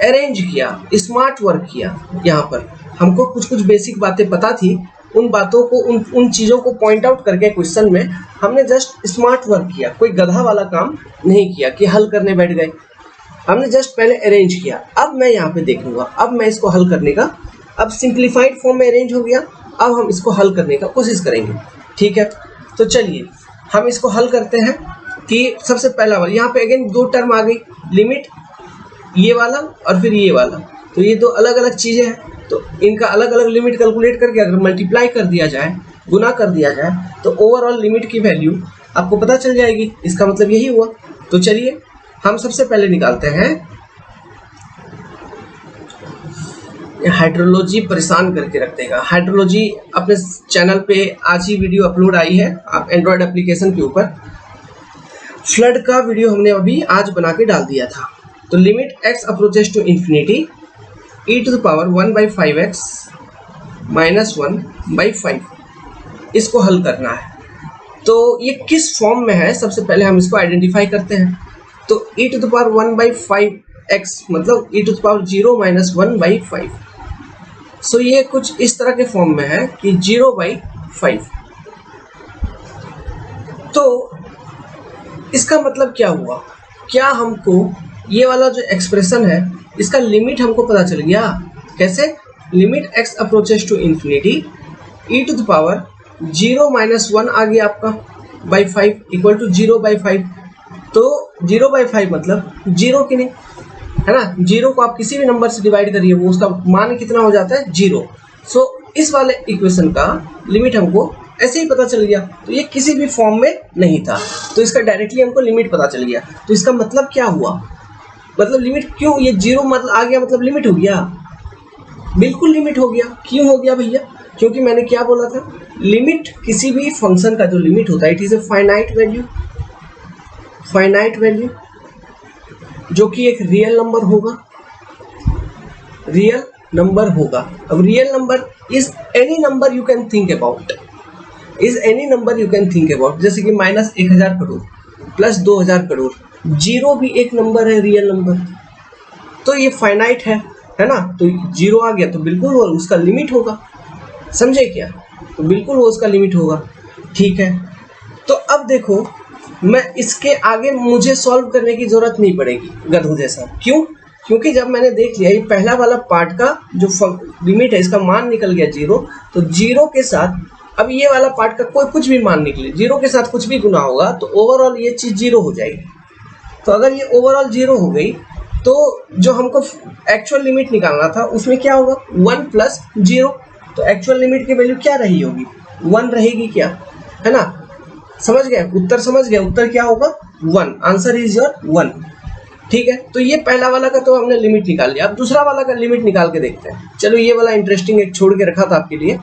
अरेंज किया, स्मार्ट वर्क किया। यहाँ पर हमको कुछ कुछ बेसिक बातें पता थी, उन बातों को उन चीज़ों को पॉइंट आउट करके क्वेश्चन में हमने जस्ट स्मार्ट वर्क किया, कोई गधा वाला काम नहीं किया कि हल करने बैठ गए। हमने जस्ट पहले अरेंज किया। अब मैं यहाँ पे देखूंगा, अब मैं इसको हल करने का, अब सिंप्लीफाइड फॉर्म में अरेंज हो गया, अब हम इसको हल करने का कोशिश करेंगे। ठीक है, तो चलिए हम इसको हल करते हैं कि सबसे पहला वाला, यहाँ पे अगेन दो टर्म आ गई, लिमिट ये वाला और फिर ये वाला, तो ये दो अलग अलग चीज़ें हैं, तो इनका अलग अलग लिमिट कैलकुलेट करके अगर मल्टीप्लाई कर दिया जाए, गुना कर दिया जाए, तो ओवरऑल लिमिट की वैल्यू आपको पता चल जाएगी। इसका मतलब यही हुआ। तो चलिए हम सबसे पहले निकालते हैं, हाइड्रोलॉजी परेशान करके रख देगा। हाइड्रोलॉजी अपने चैनल पे आज ही वीडियो अपलोड आई है, आप एंड्रॉयड एप्लीकेशन के ऊपर फ्लड का वीडियो हमने अभी आज बना के डाल दिया था। तो limit x approaches to infinity e⁻1/5x minus 1/5, इसको हल करना है। तो ये किस फॉर्म में है, सबसे पहले हम इसको आइडेंटिफाई करते हैं। तो e⁻1/5x मतलब e⁻0 माइनस 1/5। सो ये कुछ इस तरह के फॉर्म में है कि 0/5। तो इसका मतलब क्या हुआ, क्या हमको ये वाला जो एक्सप्रेशन है इसका लिमिट हमको पता चल गया। कैसे? Limit x approaches to infinity e⁻0 minus 1 आ गया आपका बाई 5 इक्वल टू 0/5। तो 0/5 मतलब 0 की नहीं है ना, 0 को आप किसी भी नंबर से डिवाइड करिए, वो उसका मान कितना हो जाता है, 0। सो इस वाले इक्वेशन का लिमिट हमको ऐसे ही पता चल गया। तो ये किसी भी फॉर्म में नहीं था, तो इसका डायरेक्टली हमको लिमिट पता चल गया। तो इसका मतलब क्या हुआ, मतलब लिमिट क्यों, ये 0 मतलब आ गया मतलब लिमिट हो गया, बिल्कुल लिमिट हो गया। क्यों हो गया भैया? क्योंकि मैंने क्या बोला था, लिमिट किसी भी फंक्शन का जो लिमिट होता है it is a finite value, finite value जो कि एक रियल नंबर होगा, रियल नंबर होगा। अब real number is any number you can think about, is any number you can think about, जैसे कि माइनस 1000 करोड़ प्लस 2000 करोड़, 0 भी एक नंबर है, रियल नंबर। तो ये फाइनाइट है ना, तो 0 आ गया तो बिल्कुल वो उसका लिमिट होगा, समझे क्या? तो बिल्कुल वो उसका लिमिट होगा। ठीक है, तो अब देखो मैं इसके आगे मुझे सॉल्व करने की जरूरत नहीं पड़ेगी गधों जैसा। क्यों? क्योंकि जब मैंने देख लिया ये पहला वाला पार्ट का जो लिमिट है इसका मान निकल गया 0, तो 0 के साथ अब ये वाला पार्ट का कोई कुछ भी मान निकले, 0 के साथ कुछ भी गुना होगा तो ओवरऑल ये चीज़ 0 हो जाएगी। तो अगर ये ओवरऑल 0 हो गई तो जो हमको एक्चुअल लिमिट निकालना था उसमें क्या होगा, 1 प्लस 0। तो एक्चुअल लिमिट की वैल्यू क्या रही होगी, 1 रहेगी क्या, है ना? समझ गए उत्तर, समझ गए उत्तर क्या होगा, 1। Answer is your 1। ठीक है, तो ये पहला वाला का तो हमने लिमिट निकाल लिया। अब दूसरा वाला का लिमिट निकाल के देखते हैं। चलो ये वाला इंटरेस्टिंग एक छोड़ के रखा था आपके लिए,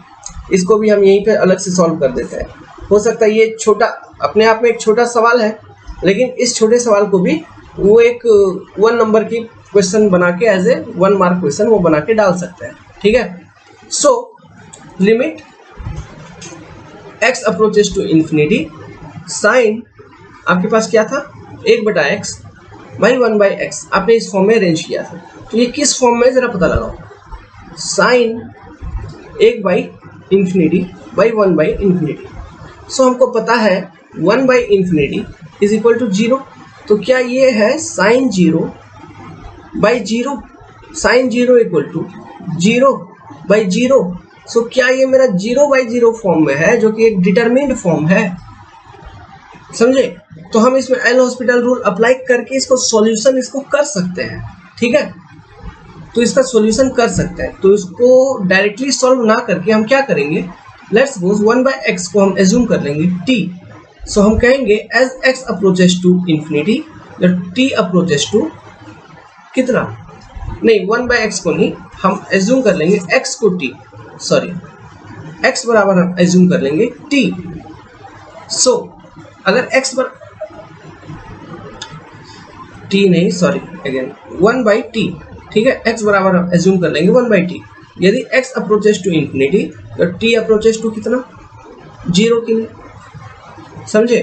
इसको भी हम यहीं पे अलग से सॉल्व कर देते हैं। हो सकता है ये छोटा अपने आप में एक छोटा सवाल है, लेकिन इस छोटे सवाल को भी वो एक 1 नंबर की क्वेश्चन बना के एज ए 1 मार्क क्वेश्चन वो बना के डाल सकते हैं। ठीक है, so limit x approaches to infinity sine आपके पास क्या था 1/x बाई 1/x, आपने इस फॉर्म में अरेंज किया था। तो ये किस फॉर्म में जरा पता लगाओ, साइन 1/∞ बाई 1/∞। सो हमको पता है 1/∞ इज इक्वल टू 0। तो क्या ये है साइन 0/0, साइन 0 इक्वल टू 0/0। सो क्या ये मेरा 0/0 फॉर्म में है, जो कि एक डिटरमिन्ड फॉर्म है, समझे। तो हम इसमें एल हॉस्पिटल रूल अप्लाई करके इसको सॉल्यूशन इसको कर सकते हैं, ठीक है। तो इसका सॉल्यूशन कर सकते हैं। तो इसको डायरेक्टली सॉल्व ना करके हम क्या करेंगे, लेट्स सपोज 1/x को हम एज्यूम कर लेंगे t। सो हम कहेंगे as x approaches to infinity, t approaches to कितना, नहीं 1/x को नहीं, हम एज्यूम कर लेंगे x को t, सॉरी x बराबर हम एज्यूम कर लेंगे t। सो अगर x पर t नहीं, सॉरी अगेन 1/t, ठीक है, x बराबर हम एज्यूम कर लेंगे 1/t। यदि x अप्रोचेस टू इन्फिनिटी तो t अप्रोचेस टू कितना 0 की नहीं, समझे।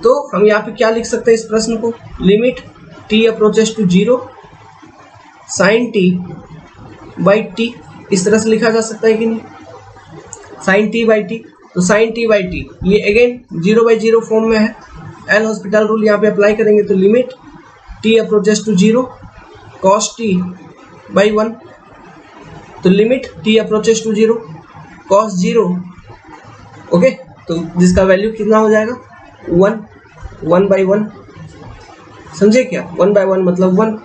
तो हम यहाँ पे क्या लिख सकते हैं इस प्रश्न को, limit t approaches to 0 sine t by t, इस तरह से लिखा जा सकता है कि नहीं, साइन t बाई t। तो साइन t बाई t ये अगेन 0/0 फॉर्म में है। एल हॉस्पिटल रूल यहाँ पे अप्लाई करेंगे तो limit t approaches to 0 cos t by 1, तो limit t approaches to 0 cos 0, okay. तो जिसका वैल्यू कितना हो जाएगा 1/1, समझे क्या, 1/1 मतलब 1।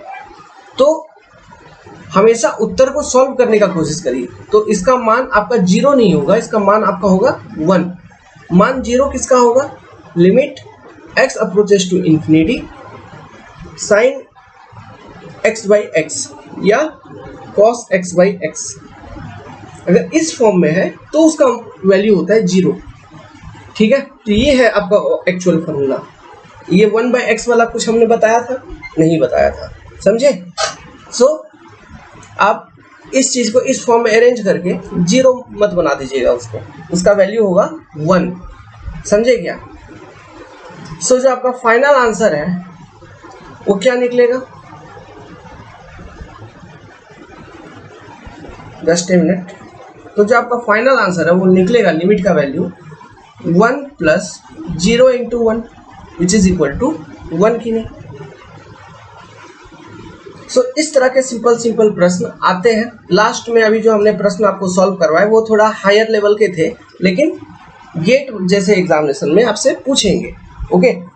तो हमेशा उत्तर को सॉल्व करने का कोशिश करिए। तो इसका मान आपका 0 नहीं होगा, इसका मान आपका होगा 1। मान 0 किसका होगा, limit x approaches to infinity sine x/x या cos x/x। अगर इस फॉर्म में है तो उसका वैल्यू होता है 0, ठीक है। तो ये है आपका एक्चुअल फॉर्मूला। ये 1/x वाला कुछ हमने बताया था, नहीं बताया था, समझे। सो आप इस चीज को इस फॉर्म में अरेंज करके 0 मत बना दीजिएगा उसको, उसका वैल्यू होगा 1, समझे क्या। सो जो आपका फाइनल आंसर है वो क्या निकलेगा, जस्ट ए मिनट। तो जो आपका फाइनल आंसर है वो निकलेगा, लिमिट का value 1 + 0 × 1 which is equal to 1 की नहीं। सो इस तरह के सिंपल प्रश्न आते हैं। लास्ट में अभी जो हमने प्रश्न आपको सॉल्व करवाए वो थोड़ा हायर लेवल के थे, लेकिन गेट जैसे एग्जामिनेशन में आपसे पूछेंगे, ओके।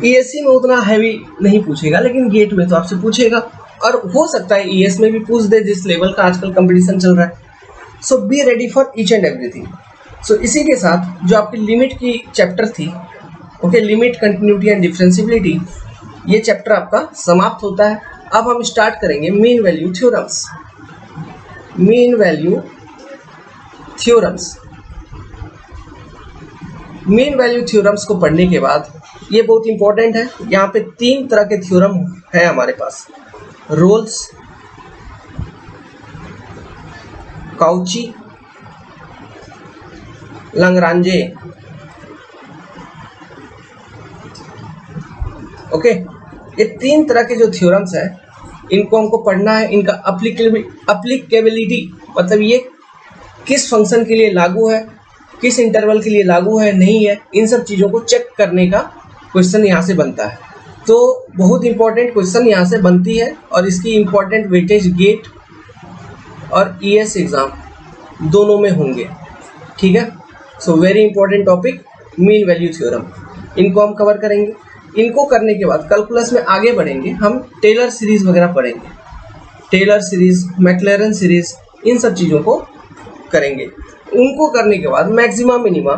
ईएससी में उतना हैवी नहीं पूछेगा, लेकिन गेट में तो आपसे पूछेगा, और हो सकता है ईएस में भी पूछ दे, जिस लेवल का आजकल कंपटीशन चल रहा है। So be ready for each and everything. So इसी के साथ जो आपकी लिमिट की चैप्टर थी, okay, limit, continuity and differentiability, ये चैप्टर आपका समाप्त होता है। अब हम स्टार्ट करेंगे mean value theorems. Mean value theorems, mean value theorems को पढ़ने के बाद ये बहुत इंपॉर्टेंट है। यहाँ पे 3 तरह के थ्योरम है हमारे पास, रोल्स, काउची, लंग्रांजे, ओके। ये 3 तरह के जो थ्योरम्स हैं इनको हमको पढ़ना है। इनका अप्लीकेबिलिटी मतलब ये किस फंक्शन के लिए लागू है, किस इंटरवल के लिए लागू है, नहीं है, इन सब चीज़ों को चेक करने का क्वेश्चन यहाँ से बनता है। तो बहुत इंपॉर्टेंट क्वेश्चन यहाँ से बनती है, और इसकी इंपॉर्टेंट वेटेज गेट और ईएस एग्ज़ाम दोनों में होंगे, ठीक है। So very important topic mean value theorem, इनको हम कवर करेंगे। इनको करने के बाद कैलकुलस में आगे बढ़ेंगे, हम टेलर सीरीज़ वगैरह पढ़ेंगे, टेलर सीरीज़, मैक्लैरन सीरीज़, इन सब चीज़ों को करेंगे। उनको करने के बाद मैक्सिमा मिनिमा,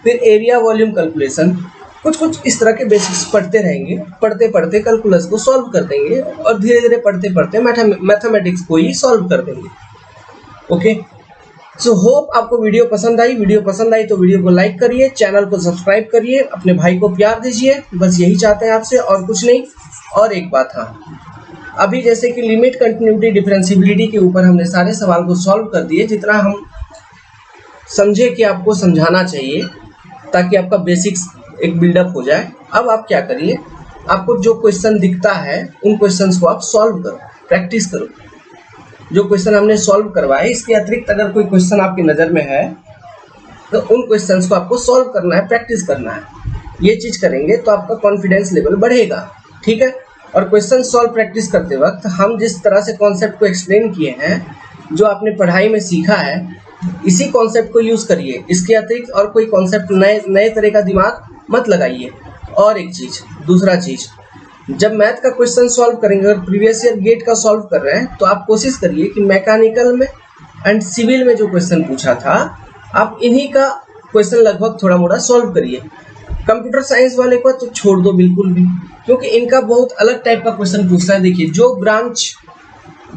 फिर एरिया वॉल्यूम कैलकुलेशन, कुछ इस तरह के बेसिक्स पढ़ते रहेंगे। पढ़ते पढ़ते कैलकुलस को सॉल्व कर देंगे, और धीरे धीरे पढ़ते पढ़ते मैथमेटिक्स को ही सॉल्व कर देंगे, ओके। सो होप आपको वीडियो पसंद आई। वीडियो पसंद आई तो वीडियो को लाइक करिए, चैनल को सब्सक्राइब करिए, अपने भाई को प्यार दीजिए, बस यही चाहते हैं आपसे, और कुछ नहीं। और एक बात, हाँ, अभी जैसे कि लिमिट, कंटिन्यूटी, डिफरेंशिएबिलिटी के ऊपर हमने सारे सवाल को सॉल्व कर दिए, जितना हम समझे कि आपको समझाना चाहिए, ताकि आपका बेसिक्स एक बिल्डअप हो जाए। अब आप क्या करिए, आपको जो क्वेश्चन दिखता है उन क्वेश्चंस को आप सॉल्व करो, प्रैक्टिस करो। जो क्वेश्चन हमने सॉल्व करवाए, इसके अतिरिक्त अगर कोई क्वेश्चन आपकी नज़र में है तो उन क्वेश्चंस को आपको सॉल्व करना है, प्रैक्टिस करना है। ये चीज़ करेंगे तो आपका कॉन्फिडेंस लेवल बढ़ेगा, ठीक है। और क्वेश्चन सॉल्व प्रैक्टिस करते वक्त हम जिस तरह से कॉन्सेप्ट को एक्सप्लेन किए हैं, जो आपने पढ़ाई में सीखा है, इसी कॉन्सेप्ट को यूज़ करिए। इसके अतिरिक्त और कोई कॉन्सेप्ट नए तरह का दिमाग मत लगाइए। और एक चीज़, दूसरा चीज़, जब मैथ का क्वेश्चन सॉल्व करेंगे, अगर प्रीवियस ईयर गेट का सॉल्व कर रहे हैं, तो आप कोशिश करिए कि मैकेनिकल में एंड सिविल में जो क्वेश्चन पूछा था, आप इन्हीं का क्वेश्चन लगभग थोड़ा मोड़ा सॉल्व करिए। कंप्यूटर साइंस वाले को तो छोड़ दो बिल्कुल भी, क्योंकि इनका बहुत अलग टाइप का क्वेश्चन पूछता है। देखिए, जो ब्रांच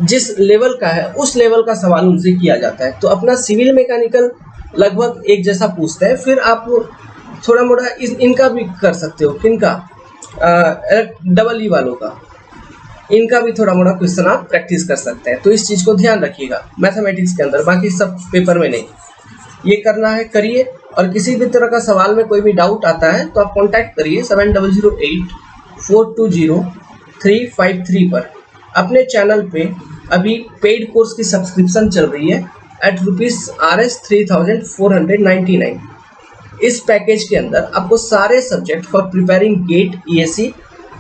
जिस लेवल का है उस लेवल का सवाल उनसे किया जाता है। तो अपना सिविल मैकेनिकल लगभग एक जैसा पूछते हैं। फिर आप थोड़ा मोड़ा इनका भी कर सकते हो, किनका, डबल ई वालों का, इनका भी थोड़ा मोड़ा क्वेश्चन आप प्रैक्टिस कर सकते हैं। तो इस चीज़ को ध्यान रखिएगा मैथमेटिक्स के अंदर, बाकी सब पेपर में नहीं। ये करना है, करिए। और किसी भी तरह का सवाल में कोई भी डाउट आता है तो आप कांटेक्ट करिए 7008-420-353 पर। अपने चैनल पे अभी पेड कोर्स की सब्सक्रिप्शन चल रही है एट ₹3499। इस पैकेज के अंदर आपको सारे subject for preparing GATE, ESC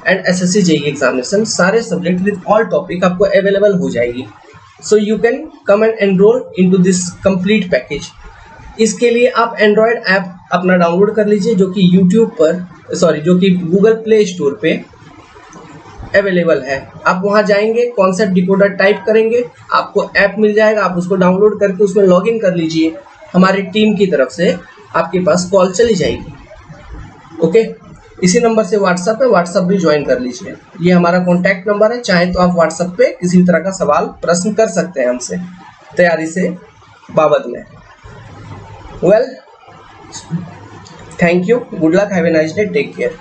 and SSC JEE examination, सारे सब्जेक्ट विद ऑल टॉपिक आपको अवेलेबल हो जाएगी। So you can come and enrol into this complete package. इसके लिए आप एंड्रॉयड ऐप अपना डाउनलोड कर लीजिए, जो कि जो कि गूगल प्ले स्टोर पे अवेलेबल है। आप वहां जाएंगे, कॉन्सेप्ट डिकोडर टाइप करेंगे, आपको ऐप मिल जाएगा। आप उसको डाउनलोड करके उसमें लॉगिन कर लीजिए। हमारी टीम की तरफ से आपके पास कॉल चली जाएगी। ओके, इसी नंबर से व्हाट्सएप है, व्हाट्सएप भी ज्वाइन कर लीजिए। ये हमारा कॉन्टैक्ट नंबर है। चाहे तो आप व्हाट्सएप पे किसी भी तरह का सवाल प्रश्न कर सकते हैं हमसे तैयारी से बाबत में। Well, thank you, good luck, have a nice day, take care.